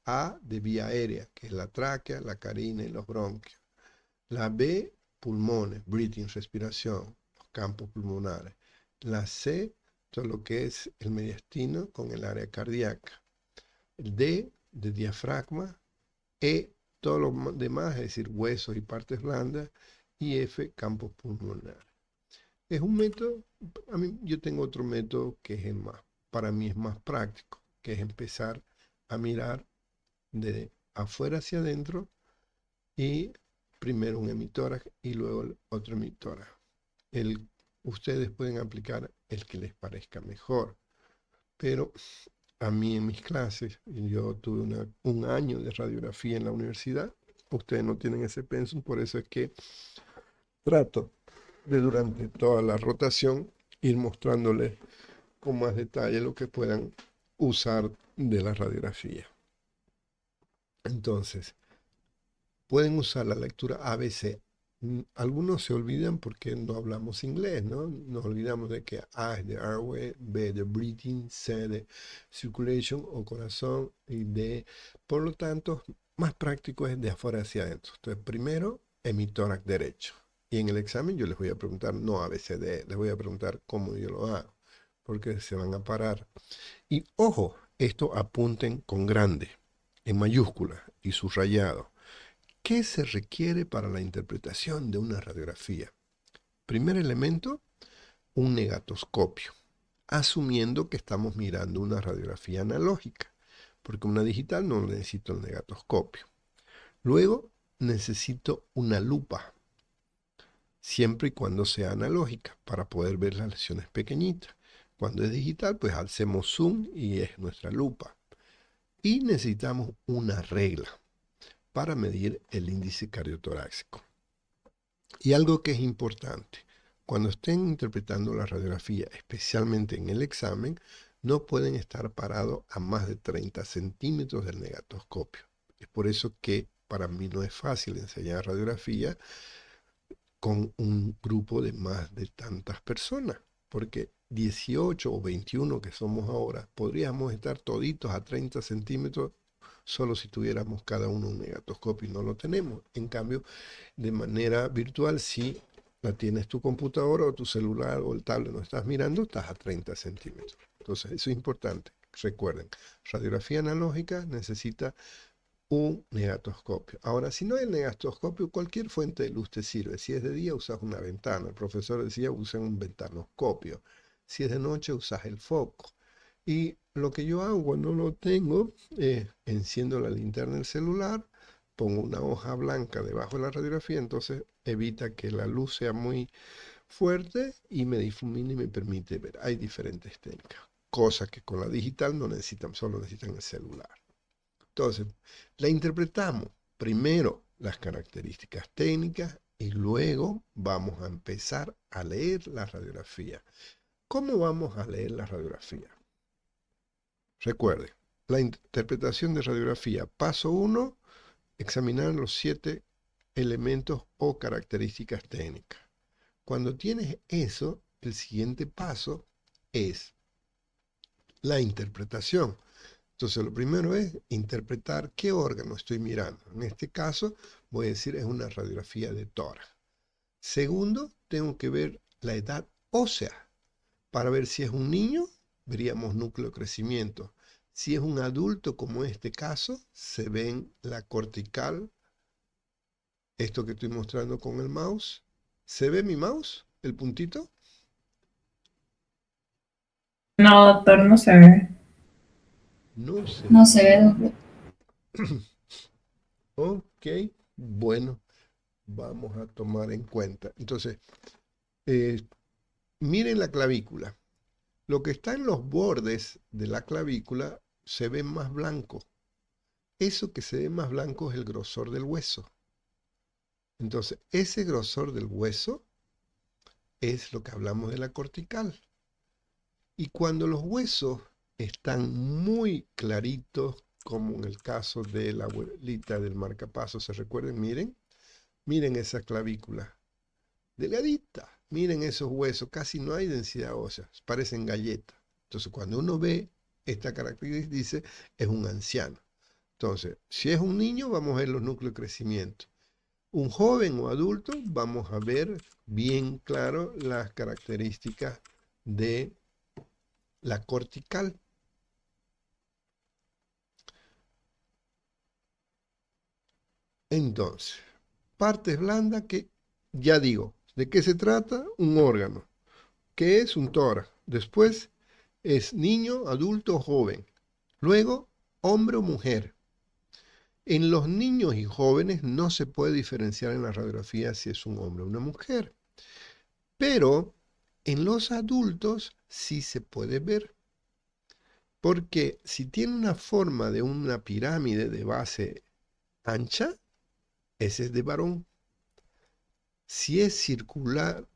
A de vía aérea, que es la tráquea, la carina y los bronquios. La B, pulmones, breathing, respiración, los campos pulmonares. La C, todo lo que es el mediastino con el área cardíaca. El D, de diafragma. E, todo lo demás, es decir, huesos y partes blandas. Y F, campos pulmonares. Es un método, yo tengo otro método que es más, para mí es más práctico, que es empezar a mirar de afuera hacia adentro y primero un emitórax y luego el otro emitórax. Ustedes pueden aplicar el que les parezca mejor, pero a mí en mis clases, yo tuve un año de radiografía en la universidad, ustedes no tienen ese pensum, por eso es que trato de durante toda la rotación ir mostrándoles con más detalle lo que puedan usar de la radiografía. Entonces, pueden usar la lectura ABC. Algunos se olvidan porque no hablamos inglés, ¿no? Nos olvidamos de que A es de airway, B de breathing, C de circulation o corazón y D. Por lo tanto, más práctico es de afuera hacia adentro. Entonces, primero, emitórax derecho. Y en el examen yo les voy a preguntar no ABCD, les voy a preguntar cómo yo lo hago, porque se van a parar. Y ojo, esto apunten con grande, en mayúscula y subrayado. ¿Qué se requiere para la interpretación de una radiografía? Primer elemento, un negatoscopio, asumiendo que estamos mirando una radiografía analógica, porque una digital no necesito el negatoscopio. Luego, necesito una lupa, siempre y cuando sea analógica, para poder ver las lesiones pequeñitas. Cuando es digital, pues hacemos zoom y es nuestra lupa. Y necesitamos una regla para medir el índice cardiotorácico. Y algo que es importante, cuando estén interpretando la radiografía, especialmente en el examen, no pueden estar parados a más de 30 centímetros del negatoscopio. Es por eso que para mí no es fácil enseñar radiografía con un grupo de más de tantas personas, porque 18 o 21 que somos ahora, podríamos estar toditos a 30 centímetros solo si tuviéramos cada uno un negatoscopio y no lo tenemos. En cambio, de manera virtual sí la tienes tu computadora o tu celular o el tablet, no estás mirando, estás a 30 centímetros. Entonces, eso es importante. Recuerden, radiografía analógica necesita un negatoscopio. Ahora, si no hay el negatoscopio, cualquier fuente de luz te sirve. Si es de día, usas una ventana. El profesor decía, usen un ventanoscopio. Si es de noche, usas el foco. Y lo que yo hago cuando lo tengo es enciendo la linterna del celular, pongo una hoja blanca debajo de la radiografía, entonces evita que la luz sea muy fuerte y me difumina y me permite ver. Hay diferentes técnicas, cosas que con la digital no necesitan, solo necesitan el celular. Entonces, la interpretamos primero las características técnicas y luego vamos a empezar a leer la radiografía. ¿Cómo vamos a leer la radiografía? Recuerde, la interpretación de radiografía, paso 1, examinar los 7 elementos o características técnicas. Cuando tienes eso, el siguiente paso es la interpretación. Entonces, lo primero es interpretar qué órgano estoy mirando. En este caso, voy a decir es una radiografía de tórax. Segundo, tengo que ver la edad ósea. Para ver si es un niño, veríamos núcleo de crecimiento. Si es un adulto, como en este caso, se ven la cortical, esto que estoy mostrando con el mouse. ¿Se ve mi mouse? ¿El puntito? No, doctor, no se ve. No se No ve. se ve, doctor. Ok, bueno, vamos a tomar en cuenta. Entonces, miren la clavícula. Lo que está en los bordes de la clavícula se ve más blanco. Eso que se ve más blanco es el grosor del hueso. Entonces, ese grosor del hueso es lo que hablamos de la cortical. Y cuando los huesos están muy claritos, como en el caso de la abuelita del marcapaso, ¿se recuerden? Miren, miren esa clavícula, delgadita. Miren esos huesos, casi no hay densidad ósea, parecen galletas. Entonces, cuando uno ve esta característica, dice, es un anciano. Entonces, si es un niño, vamos a ver los núcleos de crecimiento. Un joven o adulto, vamos a ver bien claro las características de la cortical. Entonces, partes blandas que, ya digo, ¿de qué se trata? Un órgano. ¿Qué es un tórax? Después es niño, adulto, joven. Luego, hombre o mujer. En los niños y jóvenes no se puede diferenciar en la radiografía si es un hombre o una mujer. Pero en los adultos sí se puede ver. Porque si tiene una forma de una pirámide de base ancha, ese es de varón. Si es circular,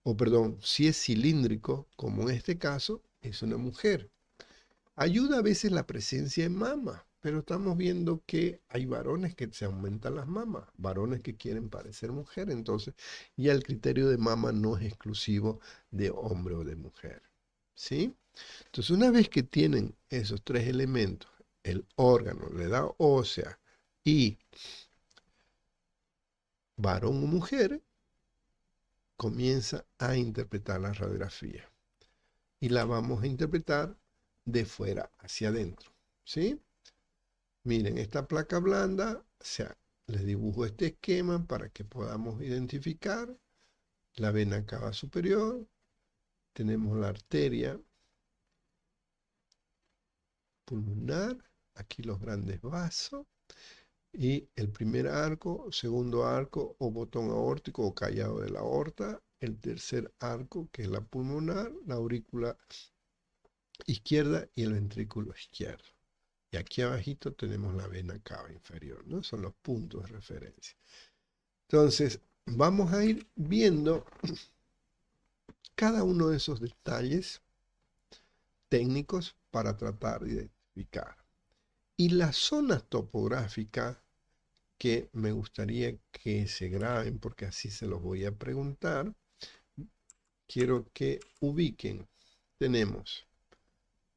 o perdón, si es cilíndrico, como en este caso, es una mujer. Ayuda a veces la presencia de mama, pero estamos viendo que hay varones que se aumentan las mamas, varones que quieren parecer mujer, entonces ya el criterio de mama no es exclusivo de hombre o de mujer. ¿Sí? Entonces, una vez que tienen esos 3 elementos, el órgano, la edad ósea y varón o mujer, comienza a interpretar la radiografía. Y la vamos a interpretar de fuera hacia adentro. ¿Sí? Miren, esta placa blanda, o sea, les dibujo este esquema para que podamos identificar la vena cava superior, tenemos la arteria pulmonar, aquí los grandes vasos, y el primer arco, segundo arco o botón aórtico o callado de la aorta, el tercer arco que es la pulmonar, la aurícula izquierda y el ventrículo izquierdo. Y aquí abajito tenemos la vena cava inferior, ¿no? Son los puntos de referencia. Entonces, vamos a ir viendo cada uno de esos detalles técnicos para tratar de identificar. Y las zonas topográficas que me gustaría que se graben, porque así se los voy a preguntar, quiero que ubiquen. Tenemos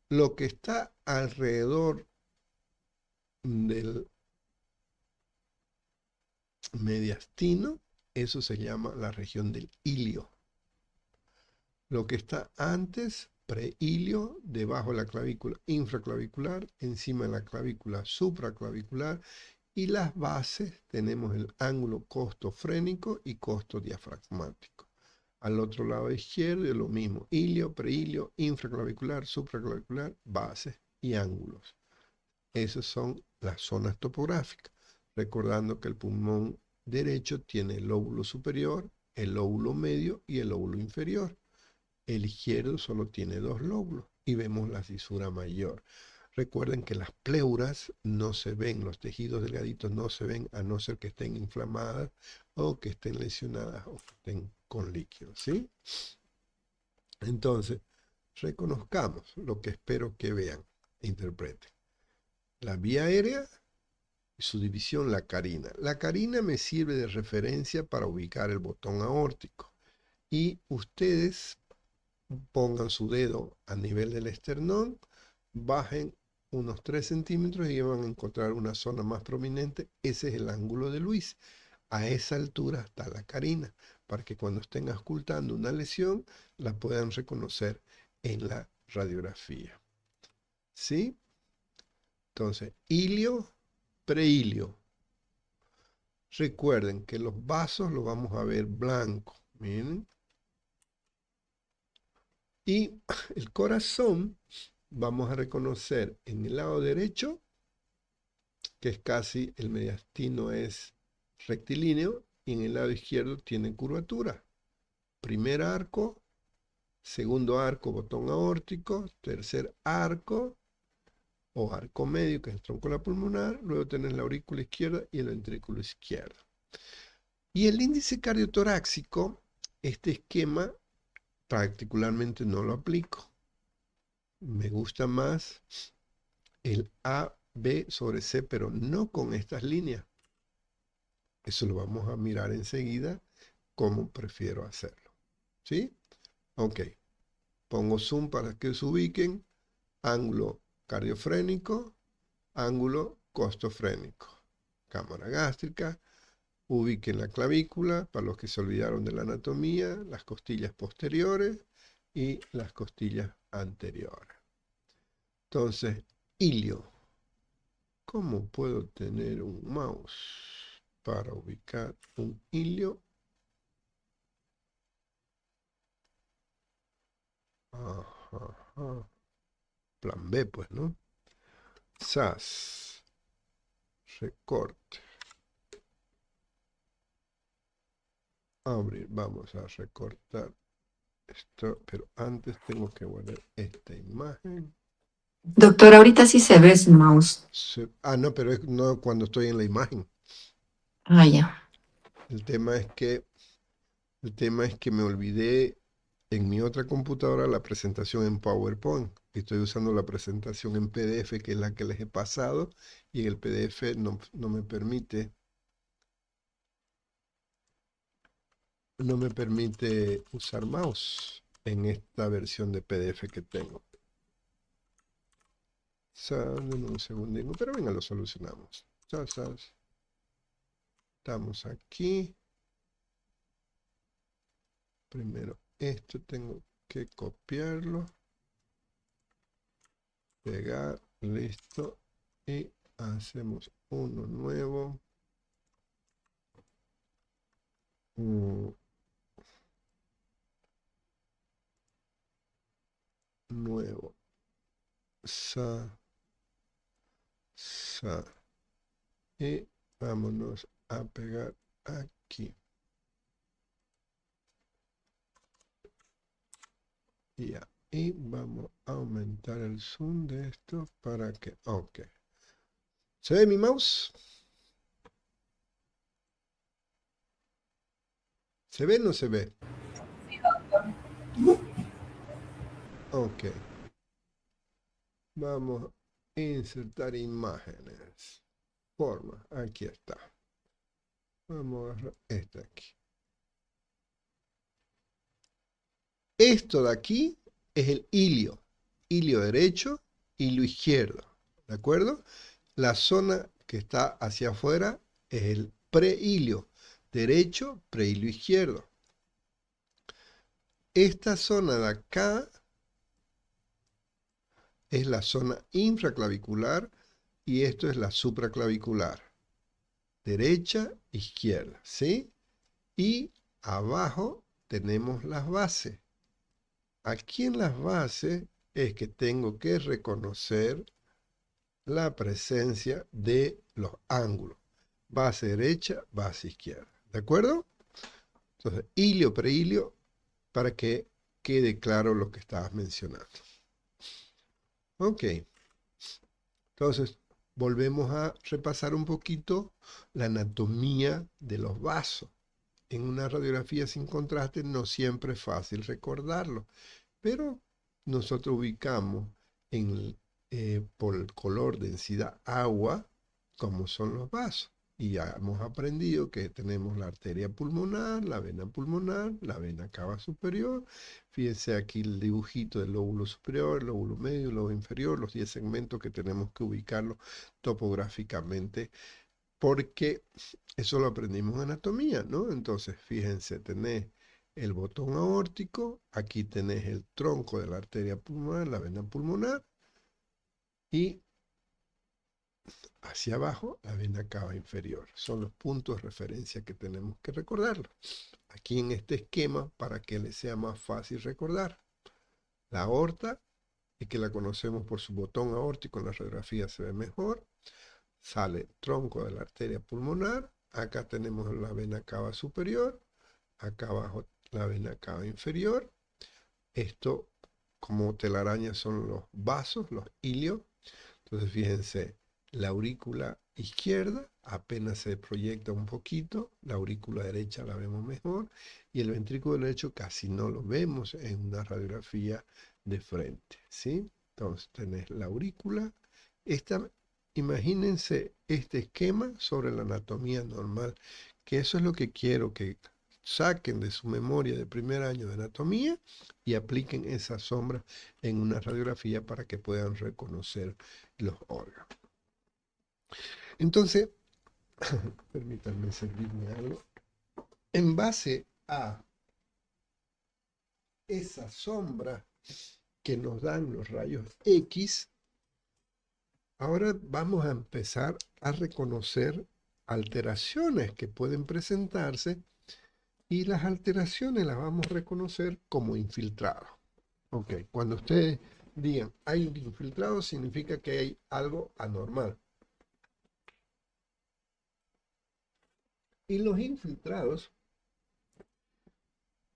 lo que está alrededor del mediastino, Eso se llama la región del ilio. Lo que está antes, preilio, debajo de la clavícula infraclavicular, encima de la clavícula supraclavicular, y las bases tenemos el ángulo costofrénico y costo diafragmático. Al otro lado izquierdo es lo mismo, ilio, preilio, infraclavicular, supraclavicular, bases y ángulos. Esas son las zonas topográficas, recordando que el pulmón derecho tiene el lóbulo superior, el lóbulo medio y el lóbulo inferior. El izquierdo solo tiene 2 lóbulos y vemos la cisura mayor. Recuerden que las pleuras no se ven, los tejidos delgaditos no se ven a no ser que estén inflamadas o que estén lesionadas o que estén con líquido, ¿sí? Entonces, reconozcamos lo que espero que vean e interpreten. La vía aérea y su división, la carina. La carina me sirve de referencia para ubicar el botón aórtico. Y ustedes pongan su dedo a nivel del esternón, bajen unos 3 centímetros y van a encontrar una zona más prominente. Ese es el ángulo de Luis. A esa altura está la carina, para que cuando estén auscultando una lesión, la puedan reconocer en la radiografía. ¿Sí? Entonces, ilio, preilio. Recuerden que los vasos los vamos a ver blancos. Miren. Y el corazón vamos a reconocer en el lado derecho, que es casi el mediastino es rectilíneo, y en el lado izquierdo tiene curvatura. Primer arco, segundo arco, botón aórtico, tercer arco o arco medio, que es el tronco pulmonar, luego tenés la aurícula izquierda y el ventrículo izquierdo. Y el índice cardiotorácico, este esquema particularmente no lo aplico. Me gusta más el A, B sobre C, pero no con estas líneas. Eso lo vamos a mirar enseguida, cómo prefiero hacerlo. ¿Sí? Ok. Pongo zoom para que se ubiquen. Ángulo cardiofrénico, ángulo costofrénico. Cámara gástrica. Ubiquen la clavícula, para los que se olvidaron de la anatomía, las costillas posteriores y las costillas anteriores. Entonces, ilio. ¿Cómo puedo tener un mouse para ubicar un ilio? Ajá. Plan B, pues, ¿no? SAS. Recorte. Abrir. Vamos a recortar esto, pero antes tengo que guardar esta imagen. Doctor, ahorita sí se ve su mouse. No, pero es no cuando estoy en la imagen. Ah, ya. El tema es que me olvidé en mi otra computadora la presentación en PowerPoint. Estoy usando la presentación en PDF, que es la que les he pasado, y en el PDF no me permite usar mouse en esta versión de PDF que tengo. Denme un segundito, pero venga, lo solucionamos. Estamos aquí. Primero esto tengo que copiarlo, pegar, listo, y hacemos uno nuevo. Nuevo. Y vámonos a pegar aquí. Ya. Y vamos a aumentar el zoom de esto para que... Ok. ¿Se ve mi mouse? ¿Se ve o no se ve? Ok. Vamos a insertar imágenes. Forma. Aquí está. Vamos a agarrar esta aquí. Esto de aquí es el ilio. Ilio derecho, ilio izquierdo. ¿De acuerdo? La zona que está hacia afuera es el preilio. derecho, prehilio izquierdo. Esta zona de acá es la zona infraclavicular y esto es la supraclavicular. Derecha, izquierda, ¿sí? Y abajo tenemos las bases. Aquí en las bases es que tengo que reconocer la presencia de los ángulos. Base derecha, base izquierda. ¿De acuerdo? Entonces, hilio, prehilio, para que quede claro lo que estabas mencionando. Ok. Entonces, volvemos a repasar un poquito la anatomía de los vasos. En una radiografía sin contraste no siempre es fácil recordarlo, pero nosotros ubicamos por el color, densidad, agua, como son los vasos. Y ya hemos aprendido que tenemos la arteria pulmonar, la vena cava superior. Fíjense aquí el dibujito del lóbulo superior, el lóbulo medio, el lóbulo inferior, los 10 segmentos que tenemos que ubicarlos topográficamente, porque eso lo aprendimos en anatomía, ¿no? Entonces, fíjense, tenés el botón aórtico, aquí tenés el tronco de la arteria pulmonar, la vena pulmonar, y hacia abajo la vena cava inferior. Son los puntos de referencia que tenemos que recordarlo. Aquí en este esquema, para que les sea más fácil recordar. La aorta, y que la conocemos por su botón aórtico, en la radiografía se ve mejor. Sale tronco de la arteria pulmonar. Acá tenemos la vena cava superior. Acá abajo la vena cava inferior. Esto, como telaraña, son los vasos, los ilios. Entonces, fíjense, la aurícula izquierda apenas se proyecta un poquito, la aurícula derecha la vemos mejor, y el ventrículo derecho casi no lo vemos en una radiografía de frente, ¿sí? Entonces, tenés la aurícula. Imagínense este esquema sobre la anatomía normal, que eso es lo que quiero que saquen de su memoria de primer año de anatomía y apliquen esa sombra en una radiografía para que puedan reconocer los órganos. Entonces, permítanme servirme algo. En base a esa sombra que nos dan los rayos X, ahora vamos a empezar a reconocer alteraciones que pueden presentarse, y las alteraciones las vamos a reconocer como infiltrados. Ok, cuando ustedes digan hay un infiltrado, significa que hay algo anormal. Y los infiltrados,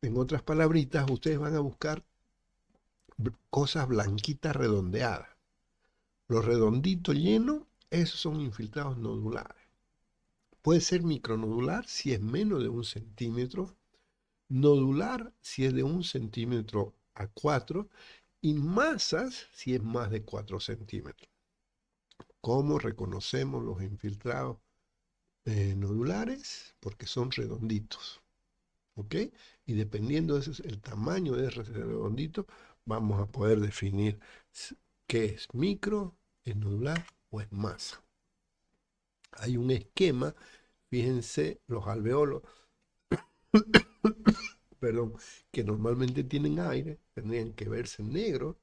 en otras palabritas, ustedes van a buscar cosas blanquitas redondeadas. Los redonditos llenos, esos son infiltrados nodulares. Puede ser micronodular si es menos de 1 centímetro, nodular si es de 1 centímetro a 4, y masas si es más de 4 centímetros. ¿Cómo reconocemos los infiltrados nodulares? Porque son redonditos, ¿ok? Y dependiendo del tamaño de ese redondito, vamos a poder definir qué es micro, es nodular o es masa. Hay un esquema, fíjense, los alveolos, perdón, que normalmente tienen aire, tendrían que verse negros,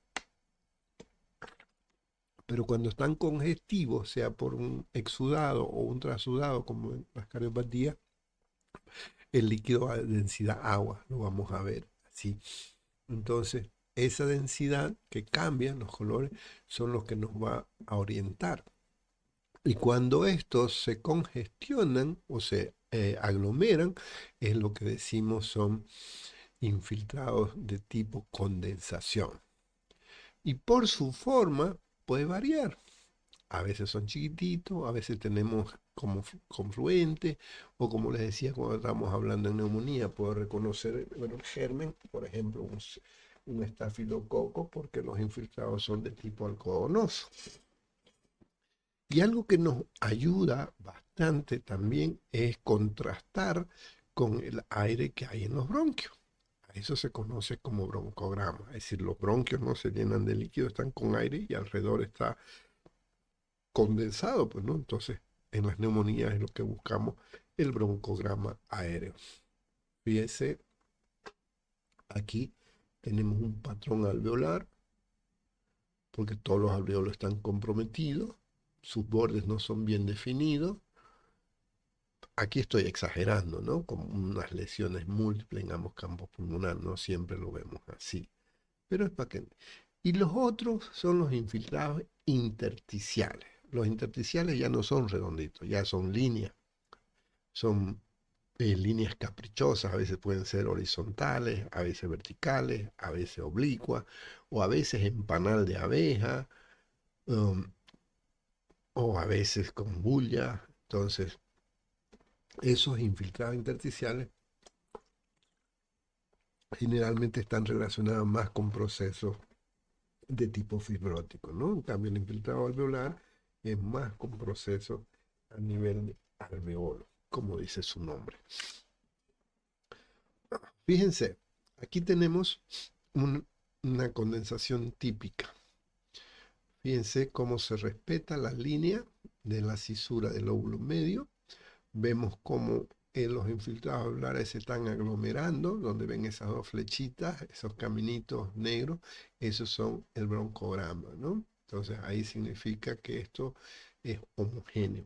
pero cuando están congestivos, sea por un exudado o un trasudado, como en las cardiopatías, el líquido a densidad agua, lo vamos a ver así. Entonces, esa densidad que cambia, los colores, son los que nos va a orientar. Y cuando estos se congestionan o se aglomeran, es lo que decimos son infiltrados de tipo condensación. Y por su forma puede variar. A veces son chiquititos, a veces tenemos como confluentes, o como les decía cuando estábamos hablando de neumonía, puedo reconocer el germen, por ejemplo, un estafilococo, porque los infiltrados son de tipo algodonoso. Y algo que nos ayuda bastante también es contrastar con el aire que hay en los bronquios. Eso se conoce como broncograma, es decir, los bronquios no se llenan de líquido, están con aire y alrededor está condensado, pues, ¿no? Entonces, en las neumonías es lo que buscamos el broncograma aéreo. Fíjense, aquí tenemos un patrón alveolar, porque todos los alveolos están comprometidos, sus bordes no son bien definidos. Aquí estoy exagerando, ¿no? Como unas lesiones múltiples en ambos campos pulmonares, no siempre lo vemos así. Pero es para que... Y los otros son los infiltrados intersticiales. Los intersticiales ya no son redonditos, ya son líneas. Son líneas caprichosas, a veces pueden ser horizontales, a veces verticales, a veces oblicuas, o a veces en panal de abeja, um, o a veces con bulla. Entonces, esos infiltrados intersticiales generalmente están relacionados más con procesos de tipo fibrótico, ¿no? En cambio, el infiltrado alveolar es más con procesos a nivel de alveolo, como dice su nombre. Fíjense, aquí tenemos una condensación típica. Fíjense cómo se respeta la línea de la cisura del lóbulo medio. Vemos cómo los infiltrados alveolares se están aglomerando, donde ven esas dos flechitas, esos caminitos negros, esos son el broncograma, ¿no? Entonces ahí significa que esto es homogéneo.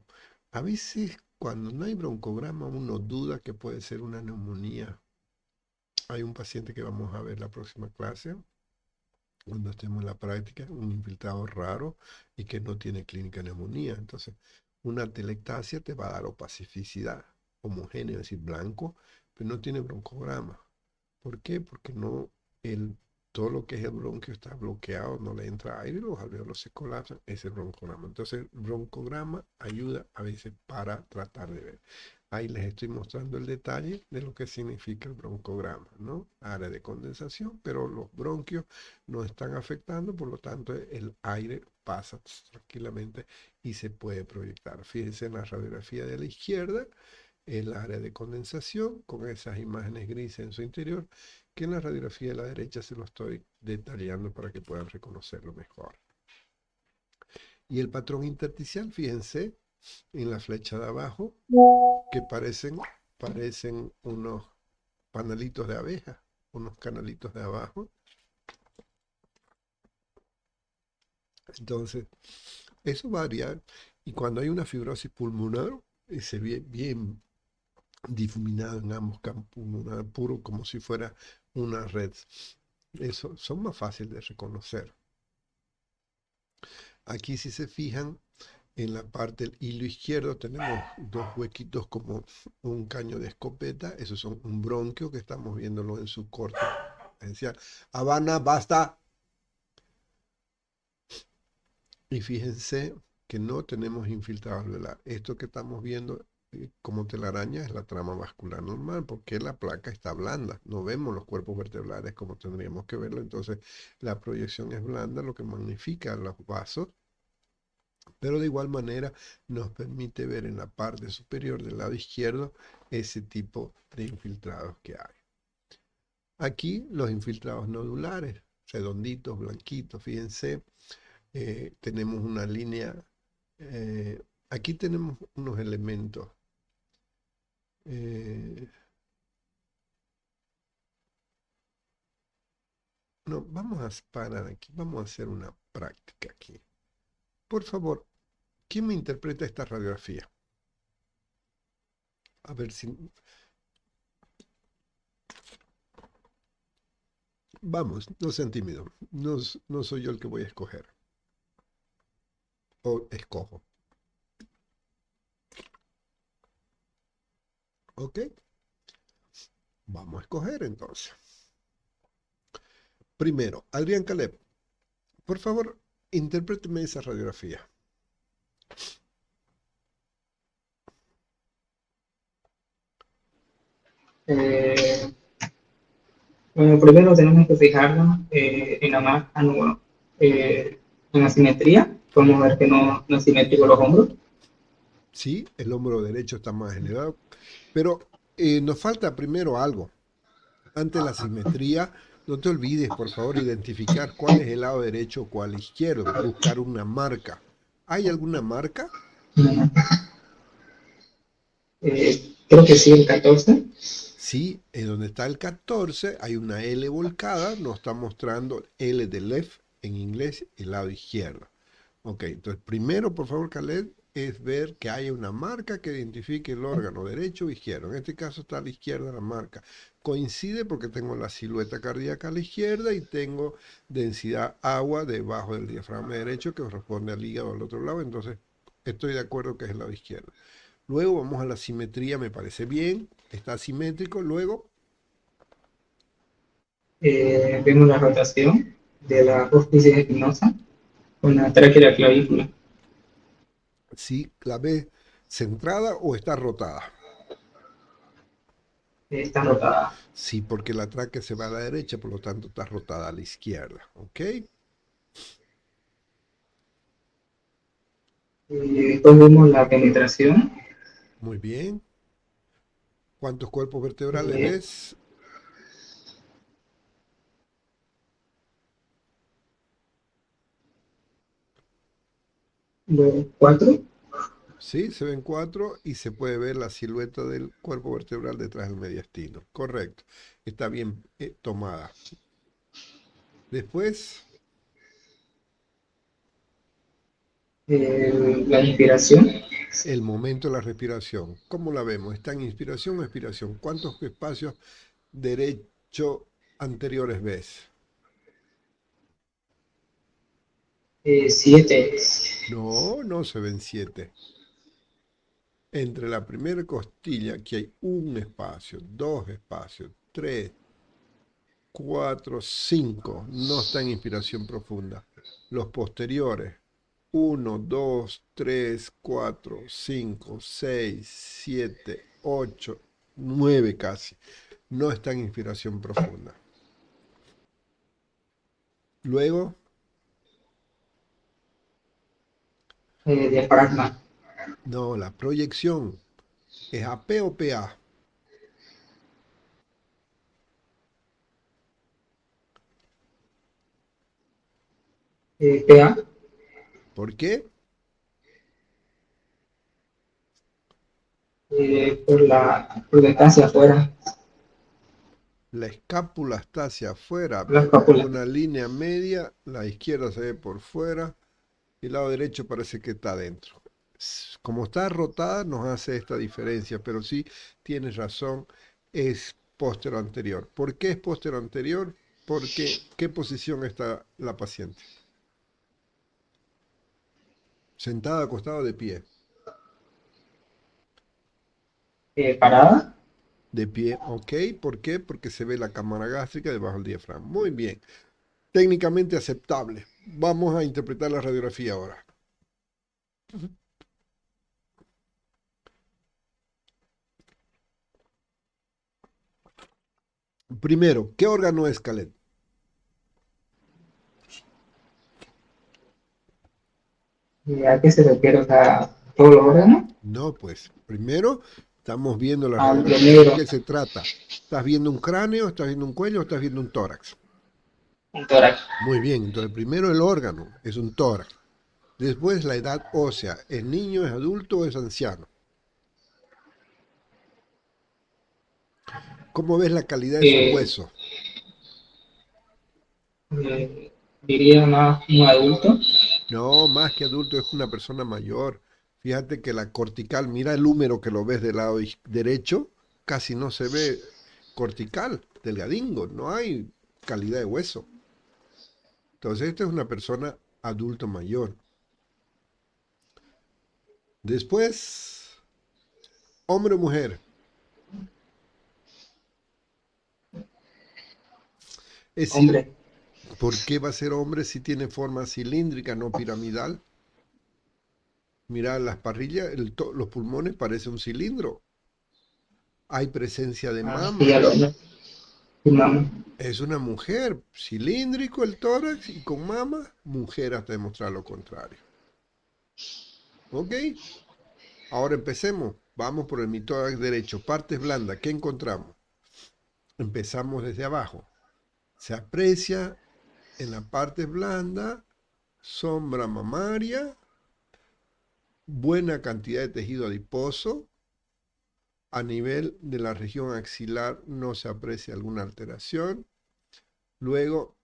A veces cuando no hay broncograma uno duda que puede ser una neumonía. Hay un paciente que vamos a ver la próxima clase, cuando estemos en la práctica, un infiltrado raro y que no tiene clínica de neumonía. Entonces, una telectasia te va a dar opacificidad homogénea, es decir, blanco, pero no tiene broncograma. ¿Por qué? Porque no, todo lo que es el bronquio está bloqueado, no le entra aire, los alveolos se colapsan, es el broncograma. Entonces, el broncograma ayuda a veces para tratar de ver. Ahí les estoy mostrando el detalle de lo que significa el broncograma, ¿no? Área de condensación, pero los bronquios no están afectando, por lo tanto el aire pasa tranquilamente y se puede proyectar. Fíjense en la radiografía de la izquierda, el área de condensación con esas imágenes grises en su interior, que en la radiografía de la derecha se lo estoy detallando para que puedan reconocerlo mejor. Y el patrón intersticial, fíjense en la flecha de abajo, que parecen unos panalitos de abeja, unos canalitos de abajo. Entonces, eso varía. Y cuando hay una fibrosis pulmonar, se ve bien difuminado en ambos campos pulmonares, puro como si fuera una red. Eso son más fáciles de reconocer. Aquí, si se fijan, en la parte del hilo izquierdo tenemos dos huequitos como un caño de escopeta. Esos son un bronquio que estamos viéndolo en su corte esencial. Habana, basta. Y fíjense que no tenemos infiltrado alveolar. Esto que estamos viendo como telaraña es la trama vascular normal, porque la placa está blanda. No vemos los cuerpos vertebrales como tendríamos que verlo. Entonces la proyección es blanda, lo que magnifica los vasos, pero de igual manera nos permite ver en la parte superior del lado izquierdo ese tipo de infiltrados que hay. Aquí los infiltrados nodulares, redonditos, blanquitos, fíjense, tenemos una línea, aquí tenemos unos elementos. No, vamos a parar aquí, vamos a hacer una práctica aquí. Por favor, ¿quién me interpreta esta radiografía? A ver si... Vamos, no sean tímidos. No soy yo el que voy a escoger. O escojo. ¿Ok? Vamos a escoger entonces. Primero, Adrián Caleb, por favor, interpréteme esa radiografía. Bueno, primero tenemos que fijarnos en la marca, en la simetría. Podemos ver que no es simétrico los hombros. Sí, el hombro derecho está más elevado, pero nos falta primero algo. Ante la simetría, no te olvides, por favor, identificar cuál es el lado derecho o cuál izquierdo. Buscar una marca. ¿Hay alguna marca? Creo que sí, el 14. Sí, en donde está el 14 hay una L volcada, nos está mostrando L de left en inglés, el lado izquierdo. Ok, entonces primero, por favor, Khaled, es ver que haya una marca que identifique el órgano derecho o izquierdo. En este caso está a la izquierda la marca. Coincide porque tengo la silueta cardíaca a la izquierda y tengo densidad agua debajo del diafragma derecho que corresponde al hígado al otro lado. Entonces estoy de acuerdo que es el lado izquierdo. Luego vamos a la simetría, me parece bien, está simétrico. Luego, Vemos la rotación de la apófisis espinosa con la tráquea y la clavícula. si la ves centrada o está rotada. Está rotada. Sí, porque la tráquea se va a la derecha, por lo tanto está rotada a la izquierda. ¿Ok? Después vemos la penetración. Muy bien. ¿Cuántos cuerpos vertebrales Eh, ves? los 4. Sí, se ven 4 y se puede ver la silueta del cuerpo vertebral detrás del mediastino. Correcto. Está bien tomada. Después, La inspiración. el momento de la respiración. ¿Cómo la vemos? ¿Está en inspiración o expiración? ¿Cuántos espacios derecho anteriores ves? 7. No, no se ven 7. Entre la primera costilla, aquí hay un espacio, dos espacios, tres, cuatro, cinco. No está en inspiración profunda. Los posteriores, uno, dos, tres, cuatro, cinco, seis, siete, ocho, nueve casi. No está en inspiración profunda. Luego, Diafragma. no, la proyección es AP o PA. PA. ¿Por qué? Por la estancia afuera. La escápula está hacia afuera, La escápula. una línea media, la izquierda se ve por fuera y el lado derecho parece que está adentro. Como está rotada nos hace esta diferencia, pero sí tienes razón, es póstero anterior. ¿Por qué es póstero anterior? Porque ¿qué posición está la paciente? Sentada, acostada o de pie. Parada. De pie, ok. ¿Por qué? Porque se ve la cámara gástrica debajo del diafragma. Muy bien. Técnicamente aceptable. Vamos a interpretar la radiografía ahora. Primero, ¿qué órgano es Calet? ¿A qué se refiere? O sea, todos los órganos. No, pues, primero estamos viendo la Al radiografía. ¿De negro. qué se trata? ¿Estás viendo un cráneo, estás viendo un cuello o estás viendo un tórax? Un tórax. Muy bien, entonces primero el órgano es un tórax. Después la edad ósea, ¿es niño, es adulto o es anciano? ¿Cómo ves la calidad de sus Eh, huesos? Diría más un adulto. No, más que adulto, es una persona mayor. Fíjate que la cortical, mira el húmero que lo ves del lado derecho, casi no se ve cortical, delgadingo, no hay calidad de hueso. Entonces, esta es una persona adulto mayor. Después, hombre o mujer. Es Hombre. ¿Por qué va a ser hombre si tiene forma cilíndrica, no piramidal? Mira las parrillas, los pulmones parecen un cilindro. Hay presencia de Sí, mama. ya lo firmamos. Es una mujer, cilíndrico el tórax y con mama, mujer hasta demostrar lo contrario. ¿Ok? Ahora empecemos. Vamos por el mitórax derecho. Partes blandas. ¿Qué encontramos? Empezamos desde abajo. Se aprecia en la parte blanda sombra mamaria, buena cantidad de tejido adiposo, A nivel de la región axilar no se aprecia alguna alteración. Luego,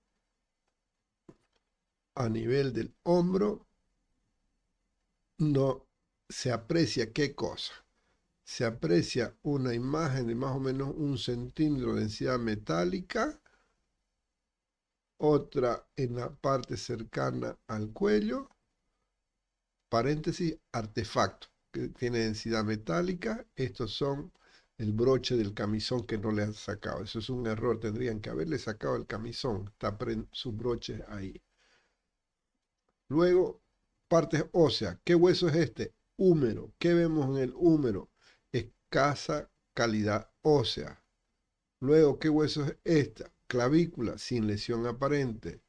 a nivel del hombro, no se aprecia ¿qué cosa? Se aprecia una imagen de más o menos 1 centímetro de densidad metálica, otra en la parte cercana al cuello, paréntesis, artefacto, que tiene densidad metálica. Estos son el broche del camisón que no le han sacado. Eso es un error, tendrían que haberle sacado el camisón, está su broche ahí. Luego, partes óseas. ¿Qué hueso es este? Húmero. ¿Qué vemos en el húmero? Escasa calidad ósea. Luego, ¿qué hueso es esta? Clavícula, sin lesión aparente.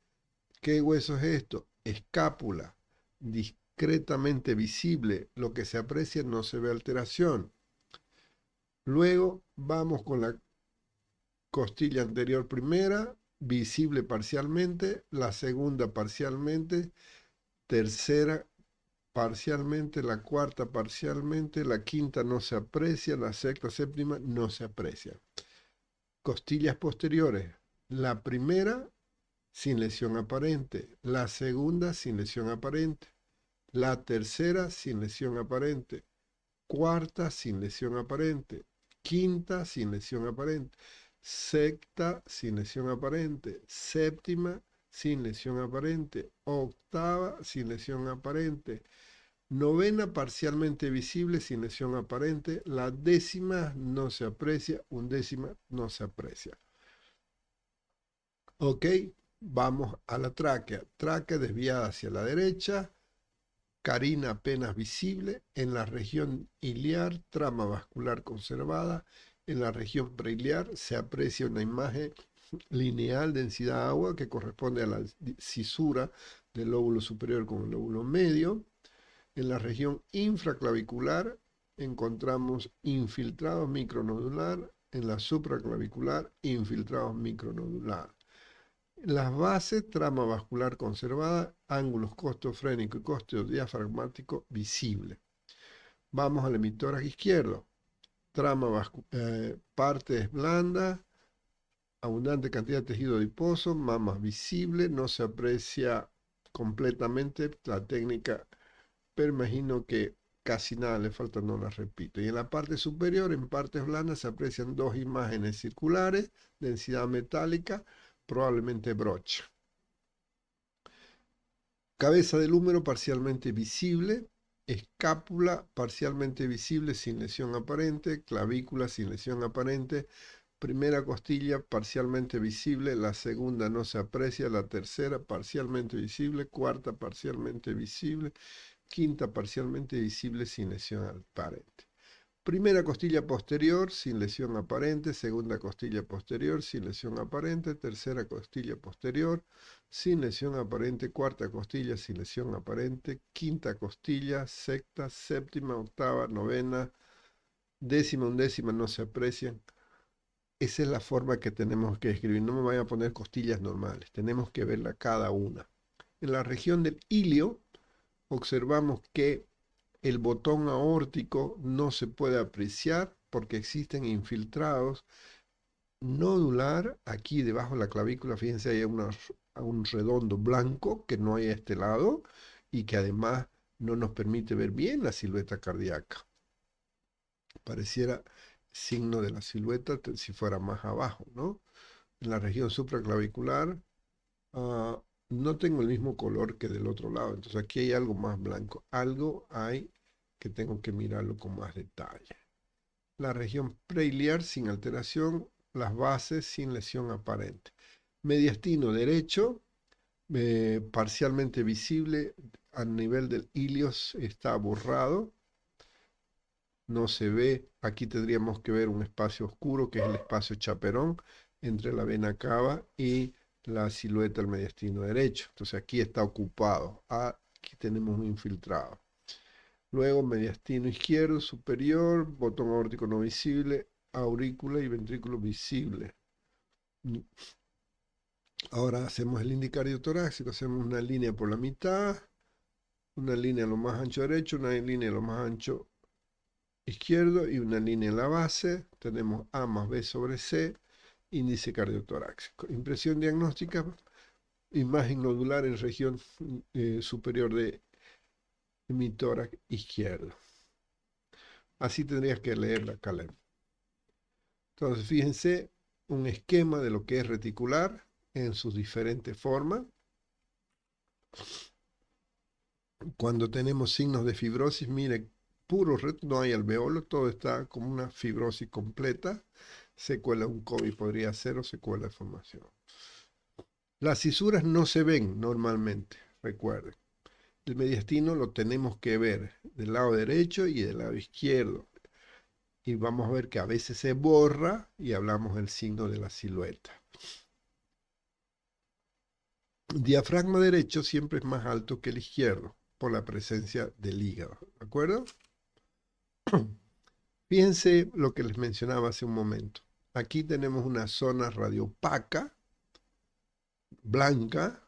¿Qué hueso es esto? Escápula, discretamente visible. Lo que se aprecia no se ve alteración. Luego, vamos con la costilla anterior primera, visible parcialmente, la segunda parcialmente, tercera parcialmente, la cuarta parcialmente, la quinta no se aprecia, la sexta, séptima no se aprecia. Costillas posteriores, la primera sin lesión aparente, la segunda sin lesión aparente, la tercera sin lesión aparente, cuarta sin lesión aparente, quinta sin lesión aparente, sexta sin lesión aparente, séptima sin lesión aparente, octava sin lesión aparente, novena parcialmente visible sin lesión aparente, la décima no se aprecia, undécima no se aprecia. Ok, vamos a la tráquea. Tráquea desviada hacia la derecha, carina apenas visible, en la región iliar, trama vascular conservada, en la región preiliar se aprecia una imagen lineal, densidad agua, que corresponde a la cisura del lóbulo superior con el lóbulo medio. En la región infraclavicular encontramos infiltrados micronodular, en la supraclavicular infiltrados micronodular. Las bases, trama vascular conservada, ángulos costofrénico y costodiafragmático visible. Vamos al hemitórax izquierdo. Trama partes blandas, abundante cantidad de tejido adiposo, mamas visible, no se aprecia completamente la técnica, pero imagino que casi nada le falta, no la repito. Y en la parte superior, en partes blandas, se aprecian dos imágenes circulares, densidad metálica, probablemente brocha. Cabeza del húmero parcialmente visible, escápula parcialmente visible sin lesión aparente, clavícula sin lesión aparente, primera costilla parcialmente visible, la segunda no se aprecia, la tercera parcialmente visible, cuarta parcialmente visible, quinta parcialmente visible sin lesión aparente. Primera costilla posterior sin lesión aparente, segunda costilla posterior sin lesión aparente, tercera costilla posterior sin lesión aparente, cuarta costilla sin lesión aparente, quinta costilla, sexta, séptima, octava, novena, décima, undécima no se aprecian. Esa es la forma que tenemos que escribir. No me vayan a poner costillas normales, tenemos que verla cada una. En la región del ilio observamos que el botón aórtico no se puede apreciar porque existen infiltrados. Nodular, aquí debajo de la clavícula, fíjense, hay un redondo blanco que no hay a este lado y que además no nos permite ver bien la silueta cardíaca. Pareciera signo de la silueta si fuera más abajo, ¿no? En la región supraclavicular no tengo el mismo color que del otro lado, entonces aquí hay algo más blanco. Algo hay que tengo que mirarlo con más detalle. La región preiliar sin alteración, las bases sin lesión aparente. Mediastino derecho, parcialmente visible, a nivel del ilios está borrado, no se ve. Aquí tendríamos que ver un espacio oscuro que es el espacio chaperón entre la vena cava y la silueta del mediastino derecho. Entonces aquí está ocupado, aquí tenemos un infiltrado. Luego mediastino izquierdo superior, botón aórtico no visible, aurícula y ventrículo visible. Ahora hacemos el indicario torácico, hacemos una línea por la mitad, una línea a lo más ancho derecho, una línea a lo más ancho izquierdo y una línea en la base. Tenemos A más B sobre C, índice cardiotorácico. Impresión diagnóstica, imagen nodular en región superior de mi tórax izquierdo. Así tendrías que leer la CALEM. Entonces, fíjense un esquema de lo que es reticular en sus diferentes formas. Cuando tenemos signos de fibrosis, mire, puro no hay alveolo, todo está como una fibrosis completa. Secuela un COVID podría ser o secuela de formación. Las cisuras no se ven normalmente, recuerden. El mediastino lo tenemos que ver del lado derecho y del lado izquierdo. Y vamos a ver que a veces se borra y hablamos del signo de la silueta. El diafragma derecho siempre es más alto que el izquierdo por la presencia del hígado, ¿de acuerdo? Fíjense lo que les mencionaba hace un momento. Aquí tenemos una zona radiopaca, blanca,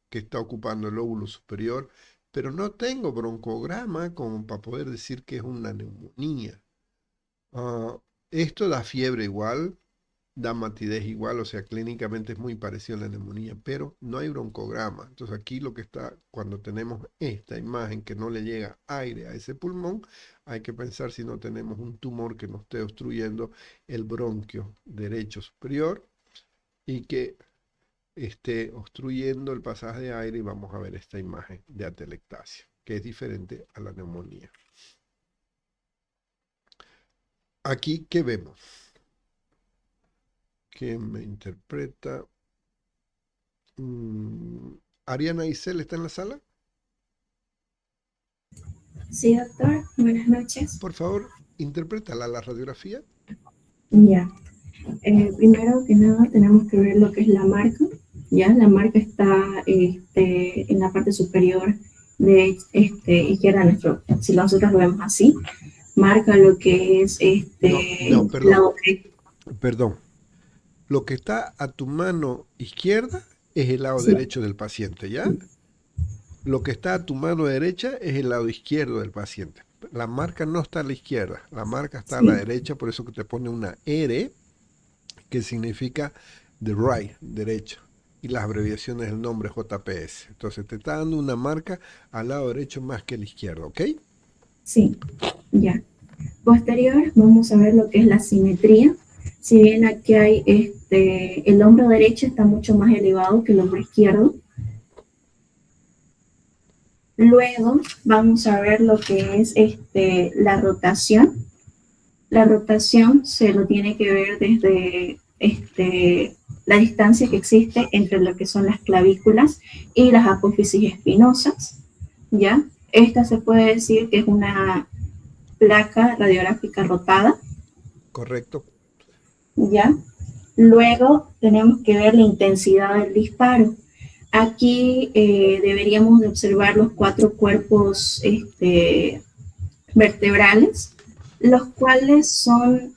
que está ocupando el lóbulo superior, pero no tengo broncograma como para poder decir que es una neumonía. Esto da fiebre igual, da matidez igual, o sea, clínicamente es muy parecido a la neumonía, pero no hay broncograma. Entonces aquí lo que está, cuando tenemos esta imagen que no le llega aire a ese pulmón, hay que pensar si no tenemos un tumor que nos esté obstruyendo el bronquio derecho superior y que esté obstruyendo el pasaje de aire, y vamos a ver esta imagen de atelectasia, que es diferente a la neumonía. Aquí, ¿qué vemos? ¿Quién me interpreta? ¿Ariana Isel está en la sala? Sí, doctor. Buenas noches. Por favor, interprétala la radiografía. Ya. Primero que nada tenemos que ver lo que es la marca. Ya, la marca está en la parte superior de izquierda nuestro. Si nosotros lo vemos así, marca lo que es No, perdón. lado derecho. Perdón. Lo que está a tu mano izquierda es el lado Sí. derecho del paciente, ¿ya? Lo que está a tu mano derecha es el lado izquierdo del paciente. La marca no está a la izquierda, la marca está a la derecha, por eso que te pone una R, que significa the right, derecho, y las abreviaciones del nombre JPS. Entonces te está dando una marca al lado derecho más que al izquierdo, ¿ok? Sí, ya. Posterior, vamos a ver lo que es la simetría. Si bien aquí hay el hombro derecho está mucho más elevado que el hombro izquierdo. Luego vamos a ver lo que es la rotación. La rotación se lo tiene que ver desde la distancia que existe entre lo que son las clavículas y las apófisis espinosas, ¿ya? Esta se puede decir que es una placa radiográfica rotada, Correcto. ¿ya? Luego tenemos que ver la intensidad del disparo. Aquí deberíamos de observar los 4 cuerpos vertebrales, los cuales son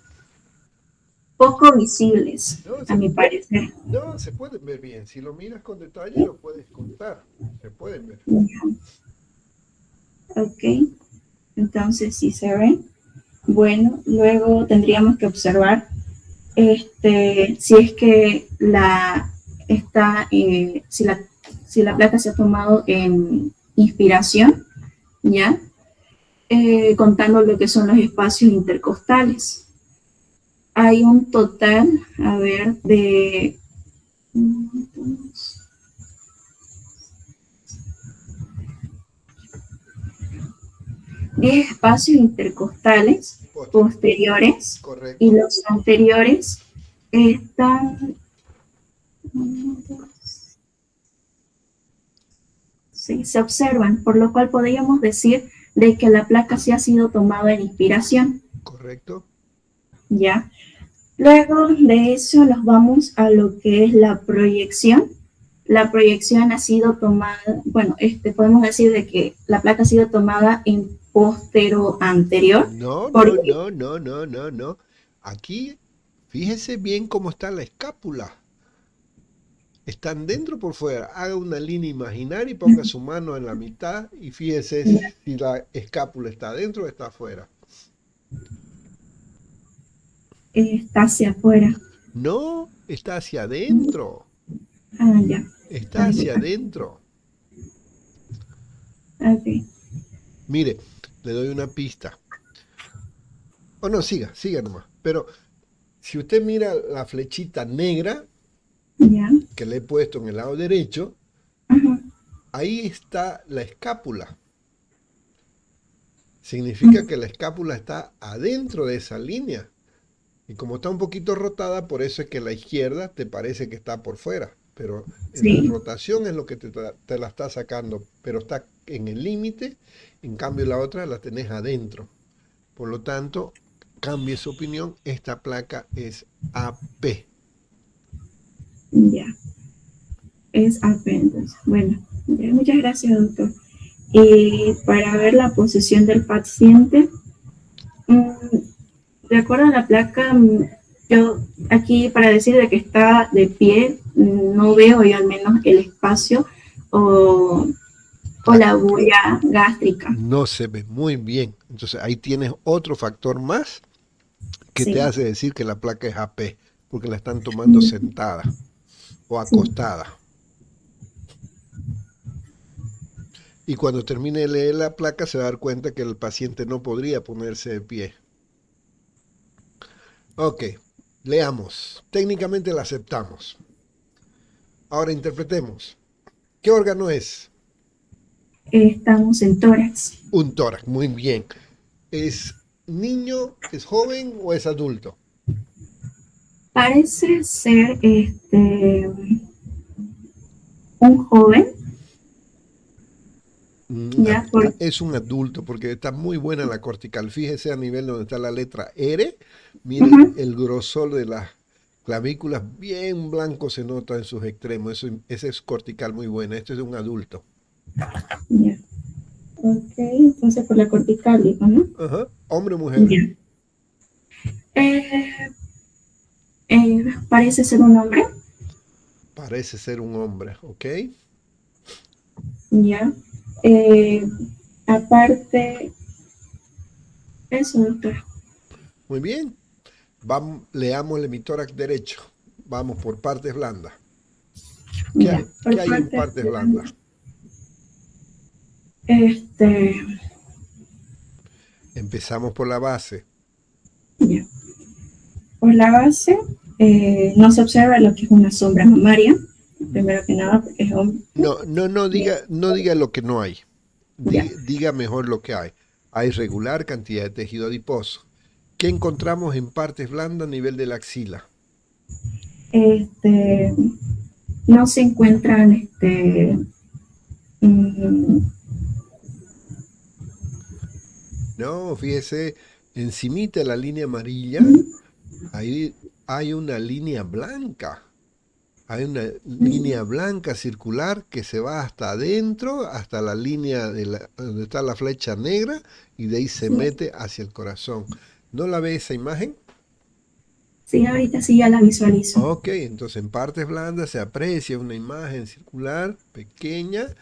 poco visibles, a mi parecer. No, se pueden ver bien. Si lo miras con detalle, lo puedes contar. Se pueden ver. Ok, entonces sí se ve. Bueno, luego tendríamos que observar si es que si la placa se ha tomado en inspiración, ¿ya? Contando lo que son los espacios intercostales. Hay un total, a ver, de 10 espacios intercostales posteriores. Correcto. Y los anteriores están, sí, se observan, por lo cual podríamos decir de que la placa sí ha sido tomada en inspiración. Correcto. Ya. Luego de eso nos vamos a lo que es la proyección. La proyección ha sido tomada, bueno, podemos decir de que la placa ha sido tomada en póstero anterior. No. Aquí, fíjese bien cómo está la escápula. ¿Están dentro o por fuera? Haga una línea imaginaria y ponga su mano en la mitad y fíjese si la escápula está dentro o está afuera. Está hacia afuera. No, está hacia adentro. Ah, ya. Está hacia adentro. Ok. Mire, le doy una pista. O no, siga nomás. Pero si usted mira la flechita negra Ya. que le he puesto en el lado derecho, Ajá. ahí está la escápula. Significa que la escápula está adentro de esa línea. Y como está un poquito rotada, por eso es que la izquierda te parece que está por fuera. Pero la Sí. rotación es lo que te la está sacando. Pero está en el límite. En cambio la otra la tenés adentro. Por lo tanto, cambie su opinión. Esta placa es AP. Ya. Es apenas. Bueno, ya, muchas gracias, doctor. Y para ver la posición del paciente, mm, de acuerdo a la placa, yo aquí para decir de que está de pie, no veo yo al menos el espacio o, o Ah, la huella gástrica. no se ve muy bien. Entonces ahí tienes otro factor más que te Sí, hace decir que la placa es AP, porque la están tomando mm, sentada o sí, acostada. Y cuando termine de leer la placa se va a dar cuenta que el paciente no podría ponerse de pie. Ok, leamos. Técnicamente la aceptamos. Ahora interpretemos. ¿Qué órgano es? estamos en tórax. Un tórax, muy bien. ¿Es niño, es joven o es adulto? Parece ser un joven, ya por, Es un adulto porque está muy buena la cortical. Fíjese a nivel donde está la letra R. Mire ujú, el grosor de las clavículas, bien blanco se nota en sus extremos. Ese es cortical muy buena. Este es de un adulto. ya. Ok, entonces por la cortical, digo, ¿no? Ajá. ¿Hombre o mujer? Ya. Eh, parece ser un hombre, Parece ser un hombre, ¿ok? ya. Eh, aparte, eso, doctor. Muy bien. Vamos, leamos el hemitórax derecho. Vamos por partes blandas. Ya, ¿Qué por hay en parte partes de blandas? este, Empezamos por la base. ya. Por la base, no se observa lo que es una sombra mamaria, primero que nada, porque es hombre. Ya, No diga lo que no hay. ya. Diga mejor lo que hay. Hay regular cantidad de tejido adiposo. ¿Qué encontramos en partes blandas a nivel de la axila? Este, no se encuentran, mm, No, fíjese, encimita de la línea amarilla, mm, ahí hay una línea blanca. Hay una línea blanca circular que se va hasta adentro, hasta la línea donde está la flecha negra, y de ahí se sí, mete hacia el corazón. ¿No la ve esa imagen? sí, ahorita sí ya la visualizo. Ok, entonces en partes blandas se aprecia una imagen circular pequeña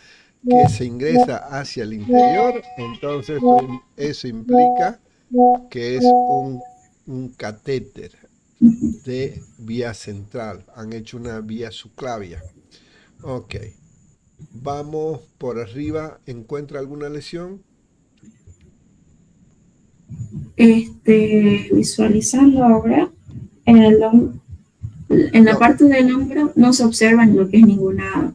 que se ingresa hacia el interior. Entonces eso implica que es un catéter de vía central. Han hecho una vía subclavia. Ok. Vamos por arriba. ¿Encuentra alguna lesión? Visualizando ahora, en, el, en la No. parte del hombro no se observa lo que es ninguna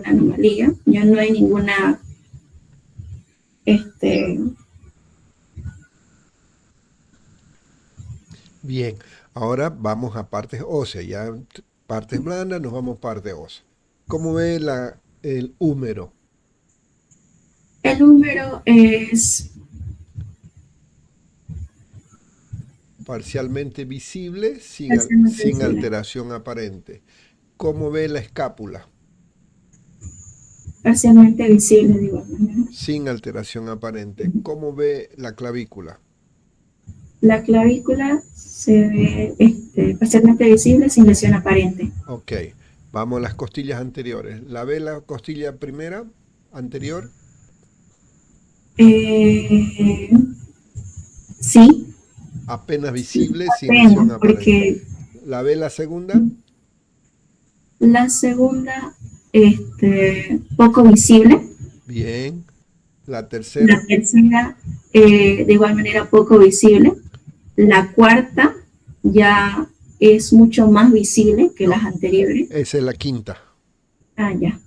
anomalía, ya no hay ninguna, este, Bien. Ahora vamos a partes óseas. Ya partes blandas, nos vamos a partes óseas. ¿Cómo ve el húmero? el número es Parcialmente visible, parcialmente sin visible, alteración aparente. ¿Cómo ve la escápula? parcialmente visible de igual manera. Sin alteración aparente. ¿Cómo ve la clavícula? La clavícula se ve parcialmente visible sin lesión aparente. Ok. Vamos a las costillas anteriores. ¿La ve la costilla primera, anterior? Eh, sí, Apenas visible, sin Apenas, visión aparente. porque ¿La ve la segunda? la segunda, poco visible. Bien. La La tercera, tercera, de igual manera, poco visible. La cuarta ya es mucho más visible que las anteriores. esa es la quinta. Ah, ya.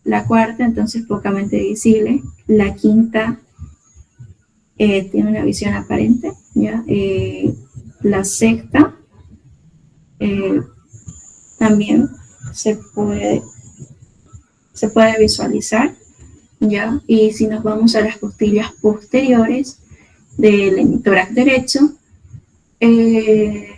La cuarta, entonces, pocamente visible. La quinta tiene una visión aparente, ¿ya? La sexta eh, también se puede, se puede visualizar, ¿ya? Y si nos vamos a las costillas posteriores del hemitórax derecho, eh,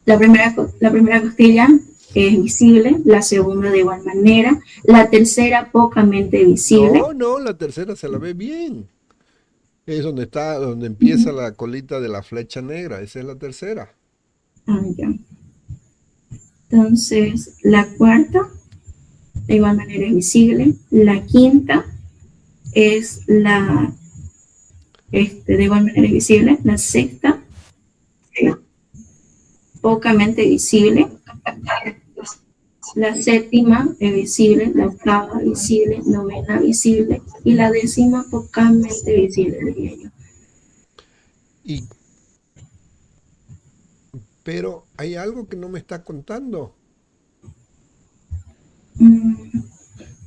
la primera costilla es visible, la segunda de igual manera, la tercera pocamente visible. No, no, la tercera se la ve bien. Es donde está, donde empieza la colita de la flecha negra. Esa es la tercera. Ah, ya. Entonces, la cuarta de igual manera es visible, la quinta es de igual manera es visible, la sexta pocamente visible, la séptima es visible, la octava visible, novena visible y la décima pocamente visible, diría yo. Y, pero hay algo que no me está contando. Mm,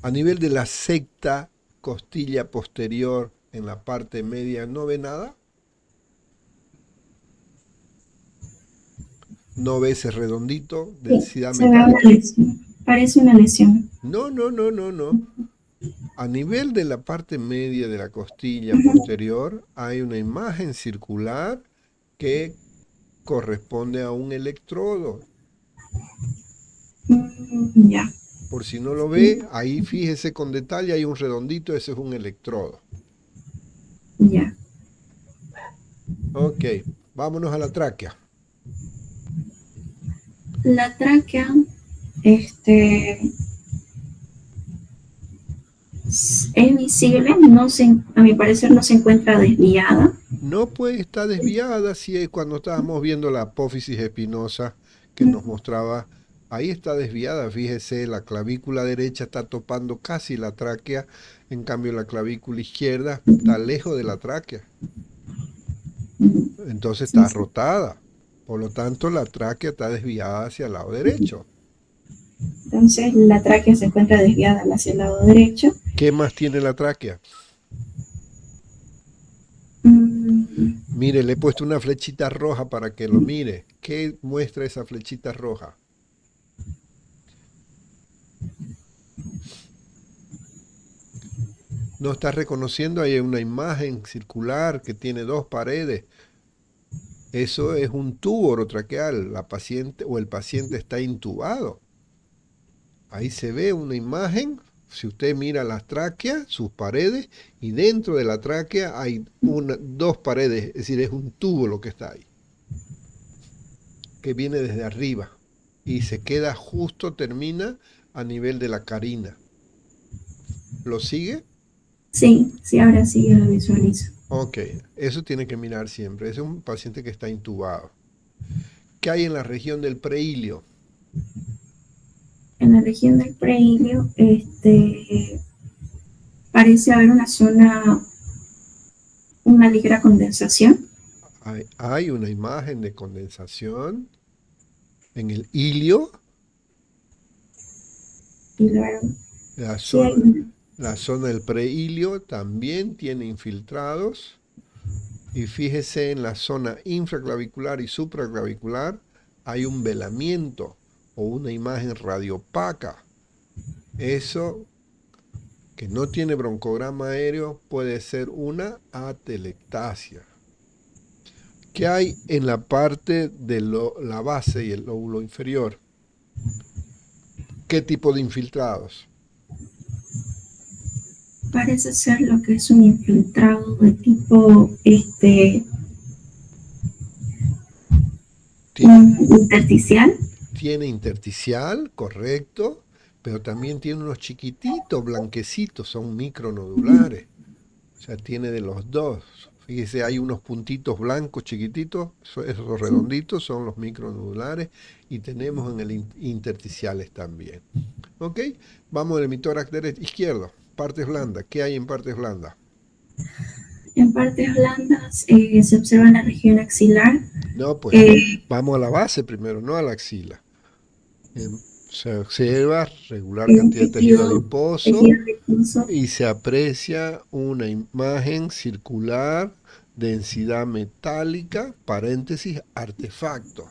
A nivel de la sexta costilla posterior en la parte media, ¿no ve nada? ¿No ve ese redondito, sí, densidad se ve una metálica? lesión, parece una lesión. No, no, no, no, no. A nivel de la parte media de la costilla posterior hay una imagen circular que corresponde a un electrodo. Ya, Por si no lo ve, ahí fíjese con detalle, hay un redondito, ese es un electrodo. ya. Ok, vámonos a la tráquea. La tráquea, es visible, a mi parecer no se encuentra desviada. No puede estar desviada si es cuando estábamos viendo la apófisis espinosa que nos mostraba, ahí está desviada, fíjese, la clavícula derecha está topando casi la tráquea, en cambio la clavícula izquierda está lejos de la tráquea, entonces Sí, está sí. rotada, por lo tanto la tráquea está desviada hacia el lado derecho. Entonces la tráquea se encuentra desviada hacia el lado derecho. ¿Qué más tiene la tráquea? Mm, Mire, le he puesto una flechita roja para que lo mire. ¿Qué muestra esa flechita roja? ¿No está reconociendo? Hay una imagen circular que tiene dos paredes. Eso es un tubo orotraqueal. La paciente o el paciente está intubado. Ahí se ve una imagen. Si usted mira las tráqueas, sus paredes, y dentro de la tráquea hay dos paredes, es decir, es un tubo lo que está ahí, que viene desde arriba y se queda justo, termina a nivel de la carina. ¿Lo sigue? sí, sí, ahora sí ya lo visualizo. Ok, eso tiene que mirar siempre. Ese es un paciente que está intubado. ¿Qué hay en la región del preilio? En la región del preilio, parece haber una ligera condensación. Hay una imagen de condensación en el ilio, Y luego, la sí hay zona, la zona del preilio también tiene infiltrados. Y fíjese en la zona infraclavicular y supraclavicular hay un velamiento o una imagen radiopaca. Eso que no tiene broncograma aéreo puede ser una atelectasia. ¿Qué hay en la parte de la base y el lóbulo inferior? ¿Qué tipo de infiltrados? parece ser lo que es un infiltrado de tipo Tiene, intersticial. tiene intersticial, correcto, pero también tiene unos chiquititos, blanquecitos, son micronodulares. O sea, tiene de los dos. Fíjese, hay unos puntitos blancos chiquititos, esos redonditos son los micronodulares y tenemos en el intersticiales también. ¿Ok? Vamos al hemitórax derecho, izquierdo, partes blandas. ¿Qué hay en partes blandas? En partes blandas se observa en la región axilar. No, pues eh, vamos a la base primero, no a la axila. Se observa regular el cantidad de tejido adiposo tejido adiposo. y se aprecia una imagen circular, densidad metálica, paréntesis, artefacto.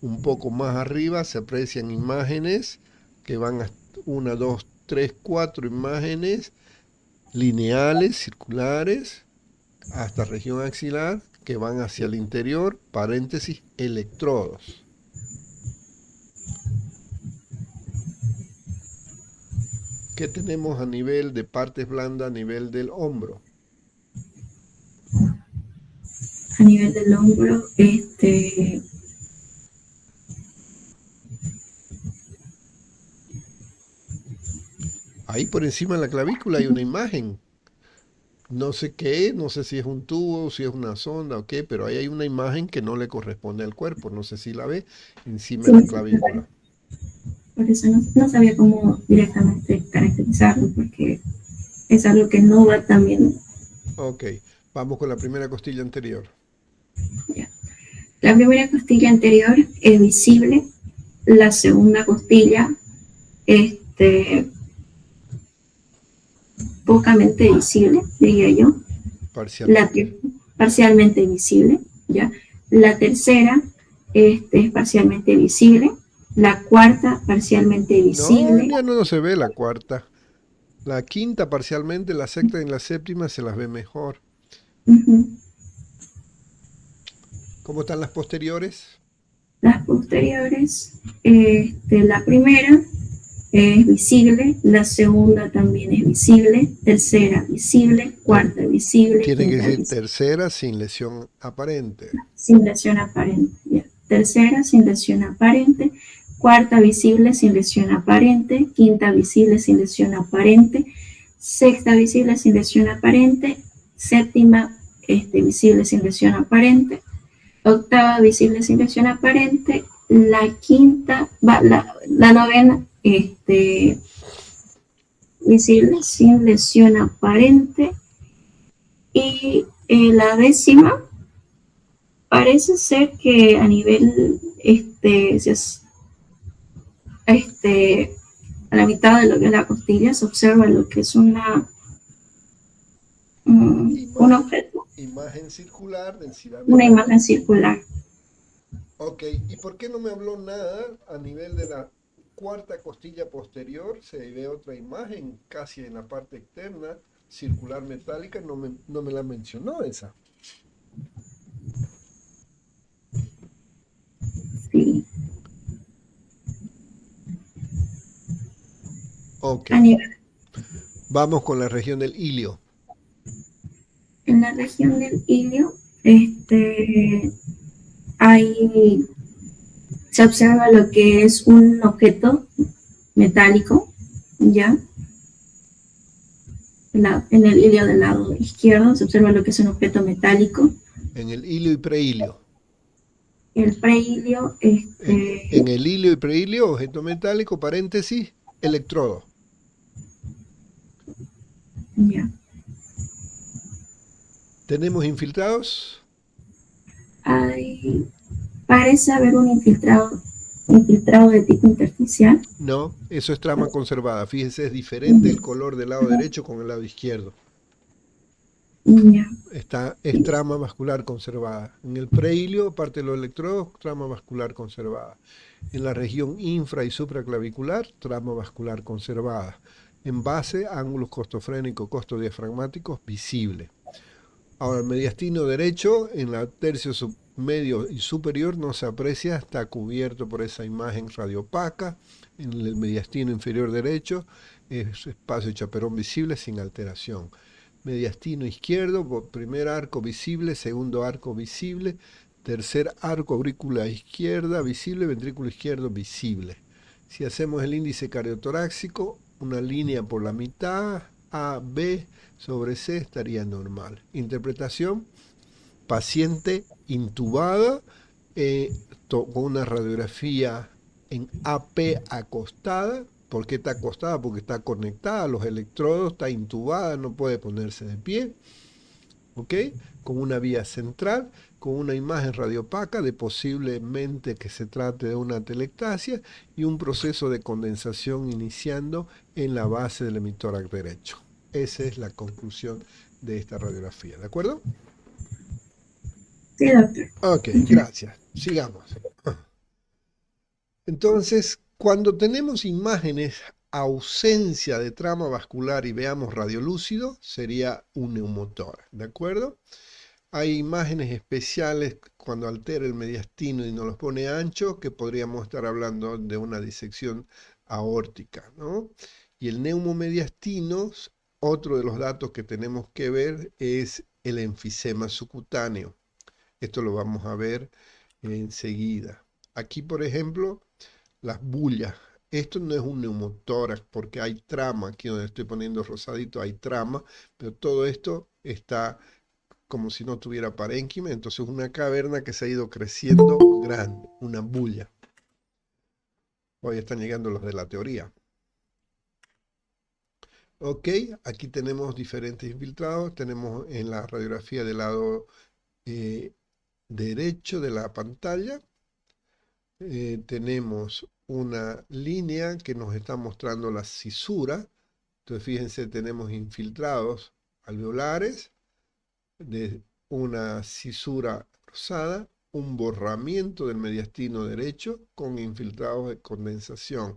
Un poco más arriba se aprecian imágenes que van a 1, 2, 3, 4 imágenes lineales, circulares, hasta región axilar, que van hacia el interior, paréntesis, electrodos. ¿Qué tenemos a nivel de partes blandas, a nivel del hombro? A nivel del hombro, Ahí por encima de la clavícula hay una imagen. No sé qué es, no sé si es un tubo, si es una sonda o qué, pero ahí hay una imagen que no le corresponde al cuerpo. No sé si la ve encima sí, de la clavícula. por eso no sabía cómo directamente caracterizarlo, porque es algo que no va también. Ok, vamos con la primera costilla anterior. Ya. La primera costilla anterior es visible, la segunda costilla, pocamente visible, diría yo, la Parcialmente. parcialmente visible, ¿ya? La tercera es parcialmente visible, la cuarta parcialmente No, visible. ya no se ve la cuarta. La quinta parcialmente, la sexta y la séptima se las ve mejor. Ujú. ¿Cómo están las posteriores? Las posteriores, la primera es visible, la segunda también es visible, tercera visible, No, cuarta visible, tiene que quinta decir visible, tercera sin lesión aparente. sin lesión aparente. Ya. Tercera sin lesión aparente, cuarta visible sin lesión aparente, quinta visible sin lesión aparente, sexta visible sin lesión aparente, séptima visible sin lesión aparente, octava visible sin lesión aparente, la quinta, la novena visible sin lesión aparente y la décima parece ser que a nivel a la mitad de lo que es la costilla se observa lo que es un Imagen, objeto, imagen circular, densidad una metálica. imagen circular. Ok, ¿y por qué no me habló nada a nivel de la cuarta costilla posterior? Se ve otra imagen casi en la parte externa, circular metálica, no me la mencionó esa. Sí. Ok, A nivel, vamos con la región del ilio. en la región del ilio, hay, se observa lo que es un objeto metálico, ¿ya? En el ilio del lado izquierdo se observa lo que es un objeto metálico. En el ilio y preilio. El preilio, En el ilio y preilio, objeto metálico, paréntesis, electrodo. ya. ¿Tenemos infiltrados? Hay, parece haber un infiltrado de tipo intersticial. No, eso es trama conservada. Fíjense, es diferente el color del lado derecho con el lado izquierdo. Ya. Es trama vascular conservada. En el preilio, parte de los electrodos, trama vascular conservada. En la región infra y supraclavicular, trama vascular conservada. En base, ángulos costofrénicos, costodiafragmáticos visibles. Ahora, el mediastino derecho, en la tercio medio y superior, no se aprecia, está cubierto por esa imagen radiopaca. En el mediastino inferior derecho, es espacio chaperón visible sin alteración. Mediastino izquierdo, primer arco visible, segundo arco visible, tercer arco aurícula izquierda visible, ventrículo izquierdo visible. Si hacemos el índice cardiotorácico, una línea por la mitad, A, B sobre C estaría normal. Interpretación, paciente intubada con una radiografía en AP acostada. ¿Por qué está acostada? Porque está conectada a los electrodos, está intubada, no puede ponerse de pie. ¿Ok? Con una vía central, con una imagen radiopaca de posiblemente que se trate de una atelectasia y un proceso de condensación iniciando en la base del hemitórax derecho. Esa es la conclusión de esta radiografía, ¿de acuerdo? Sí, doctor. Ok, gracias. Sigamos. Entonces, cuando tenemos imágenes ausencia de trama vascular y veamos radiolúcido, sería un neumotórax, ¿de acuerdo? Hay imágenes especiales cuando altera el mediastino y nos los pone ancho, que podríamos estar hablando de una disección aórtica, ¿no? Y el neumomediastino, otro de los datos que tenemos que ver es el enfisema subcutáneo. Esto lo vamos a ver enseguida. Aquí, por ejemplo, las bullas. Esto no es un neumotórax porque hay trama, aquí donde estoy poniendo rosadito hay trama, pero todo esto está como si no tuviera parénquima, entonces una caverna que se ha ido creciendo grande, una bulla. Hoy están llegando los de la teoría. Ok, aquí tenemos diferentes infiltrados, tenemos en la radiografía del lado derecho de la pantalla, tenemos una línea que nos está mostrando la cisura. Entonces fíjense, tenemos infiltrados alveolares de una cisura rosada, un borramiento del mediastino derecho con infiltrados de condensación.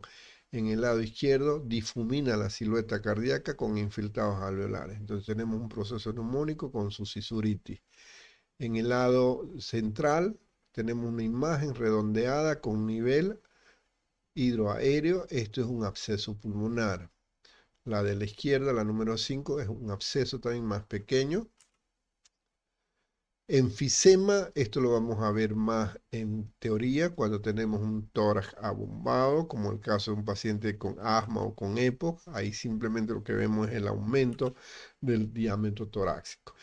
En el lado izquierdo difumina la silueta cardíaca con infiltrados alveolares. Entonces tenemos un proceso neumónico con su cisuritis. En el lado central tenemos una imagen redondeada con nivel hidroaéreo. Esto es un absceso pulmonar. La de la izquierda, la número 5, es un absceso también más pequeño. Enfisema, esto lo vamos a ver más en teoría cuando tenemos un tórax abombado, como el caso de un paciente con asma o con EPOC. Ahí simplemente lo que vemos es el aumento del diámetro torácico,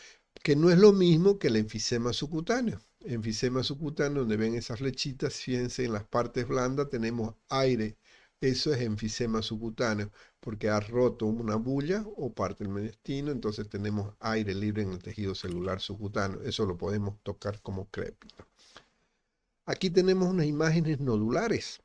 que no es lo mismo que el enfisema subcutáneo. Enfisema subcutáneo, donde ven esas flechitas, fíjense en las partes blandas tenemos aire. Eso es enfisema subcutáneo, porque ha roto una bulla o parte del mediastino, entonces tenemos aire libre en el tejido celular subcutáneo. Eso lo podemos tocar como crépito. Aquí tenemos unas imágenes nodulares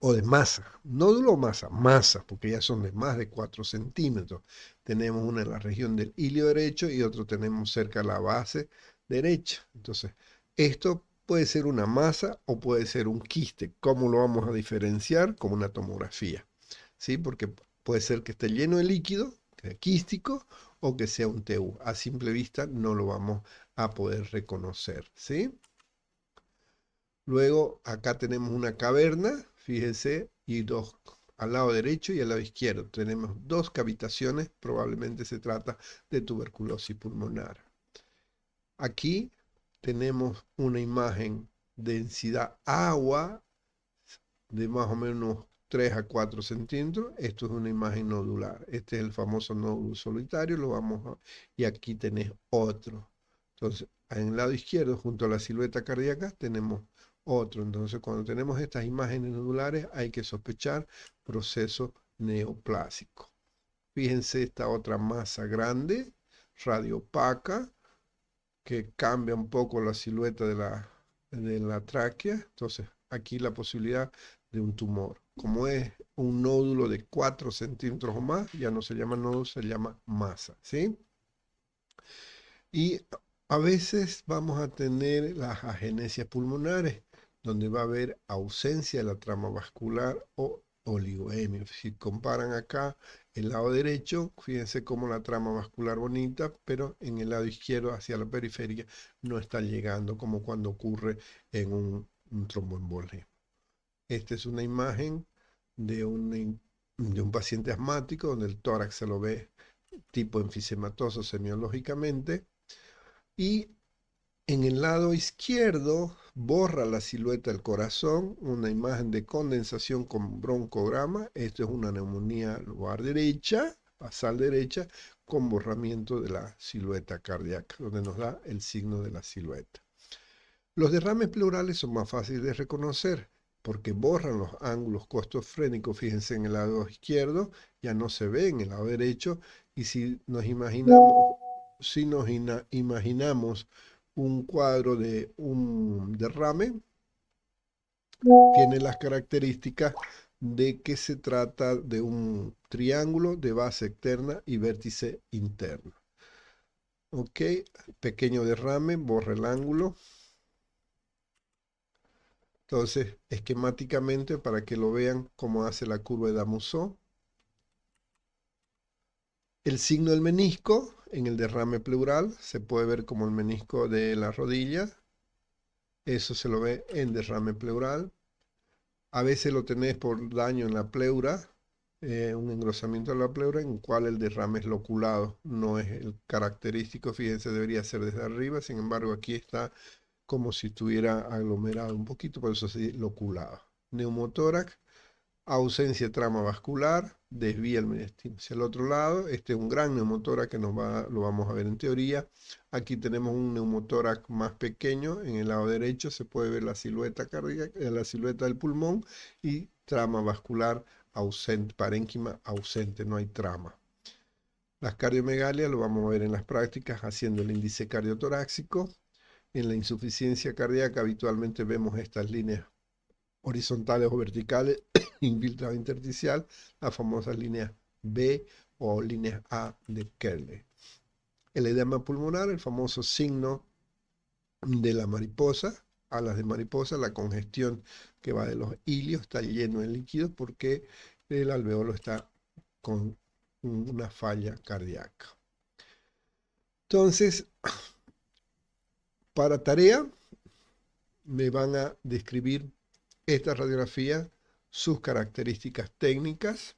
o de masa. Nódulo o masa, masa, porque ya son de más de 4 centímetros. Tenemos una en la región del ilio derecho y otro tenemos cerca de la base derecha. Entonces, esto puede ser una masa o puede ser un quiste. ¿Cómo lo vamos a diferenciar? Como una tomografía, ¿sí? Porque puede ser que esté lleno de líquido, que sea quístico, o que sea un TU. A simple vista no lo vamos a poder reconocer, ¿sí? Luego acá tenemos una caverna, fíjense, y dos al lado derecho y al lado izquierdo. Tenemos dos cavitaciones, probablemente se trata de tuberculosis pulmonar. Aquí tenemos una imagen densidad agua de más o menos 3 a 4 centímetros. Esto es una imagen nodular. Este es el famoso nódulo solitario. Y aquí tenés otro. Entonces, en el lado izquierdo, junto a la silueta cardíaca, tenemos otro. Entonces, cuando tenemos estas imágenes nodulares, hay que sospechar proceso neoplásico. Fíjense esta otra masa grande, radiopaca, que cambia un poco la silueta de la tráquea. Entonces, aquí la posibilidad de un tumor. Como es un nódulo de 4 centímetros o más, ya no se llama nódulo, se llama masa, ¿sí? Y a veces vamos a tener las agenesias pulmonares, donde va a haber ausencia de la trama vascular o oligoemia. Si comparan acá el lado derecho, fíjense cómo la trama vascular bonita, pero en el lado izquierdo hacia la periferia no está llegando, como cuando ocurre en un tromboembolismo. Esta es una imagen de un paciente asmático, donde el tórax se lo ve tipo enfisematoso semiológicamente. Y en el lado izquierdo borra la silueta del corazón, una imagen de condensación con broncograma. Esto es una neumonía lobar derecha, basal derecha, con borramiento de la silueta cardíaca, donde nos da el signo de la silueta. Los derrames pleurales son más fáciles de reconocer porque borran los ángulos costofrénicos. Fíjense, en el lado izquierdo ya no se ve en el lado derecho, y si nos imaginamos un cuadro de un derrame, tiene las características de que se trata de un triángulo de base externa y vértice interno. Ok, pequeño derrame, borra el ángulo. Entonces, esquemáticamente, para que lo vean cómo hace la curva de Damoiseau. El signo del menisco en el derrame pleural se puede ver como el menisco de la rodilla. Eso se lo ve en derrame pleural. A veces lo tenés por daño en la pleura, un engrosamiento de la pleura en el cual el derrame es loculado, no es el característico. Fíjense, debería ser desde arriba, sin embargo aquí está como si estuviera aglomerado un poquito, por eso sí, loculado. Neumotórax, ausencia de trama vascular, desvía el mediastino hacia el otro lado. Este es un gran neumotórax que lo vamos a ver en teoría. Aquí tenemos un neumotórax más pequeño, en el lado derecho se puede ver la silueta cardíaca, la silueta del pulmón, y trama vascular ausente, parénquima ausente, no hay trama. Las cardiomegalias lo vamos a ver en las prácticas haciendo el índice cardiotorácico. En la insuficiencia cardíaca habitualmente vemos estas líneas horizontales o verticales, infiltrado intersticial, las famosas líneas B o líneas A de Kerley. El edema pulmonar, el famoso signo de la mariposa, alas de mariposa, la congestión que va de los ilios, está lleno de líquidos porque el alveolo está con una falla cardíaca. Entonces, para tarea, me van a describir esta radiografía, sus características técnicas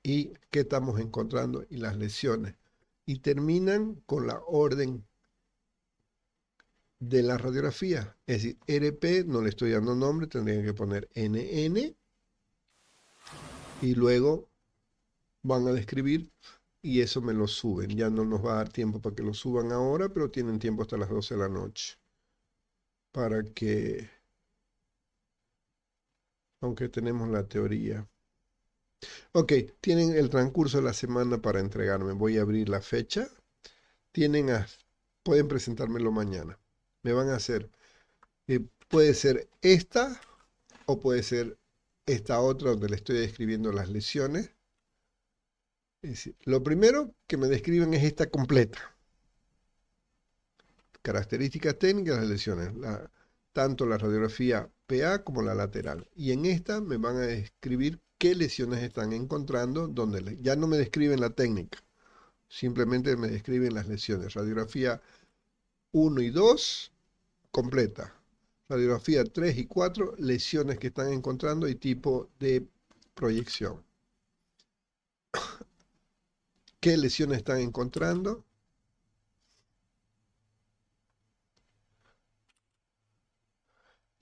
y qué estamos encontrando y las lesiones. Y terminan con la orden de la radiografía. Es decir, RP, no le estoy dando nombre, tendrían que poner NN y luego van a describir y eso me lo suben. Ya no nos va a dar tiempo para que lo suban ahora, pero tienen tiempo hasta las 12 de la noche para que, aunque tenemos la teoría. Ok, tienen el transcurso de la semana para entregarme. Voy a abrir la fecha. Pueden presentármelo mañana. Me van a hacer, puede ser esta o puede ser esta otra donde le estoy describiendo las lesiones. Es decir, lo primero que me describen es esta completa. Características técnicas de las lesiones. Tanto la radiografía PA como la lateral. Y en esta me van a describir qué lesiones están encontrando, ya no me describen la técnica, simplemente me describen las lesiones. Radiografía 1 y 2, completa. Radiografía 3 y 4, lesiones que están encontrando y tipo de proyección. ¿Qué lesiones están encontrando?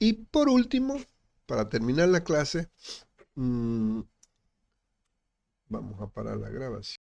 Y por último, para terminar la clase, vamos a parar la grabación.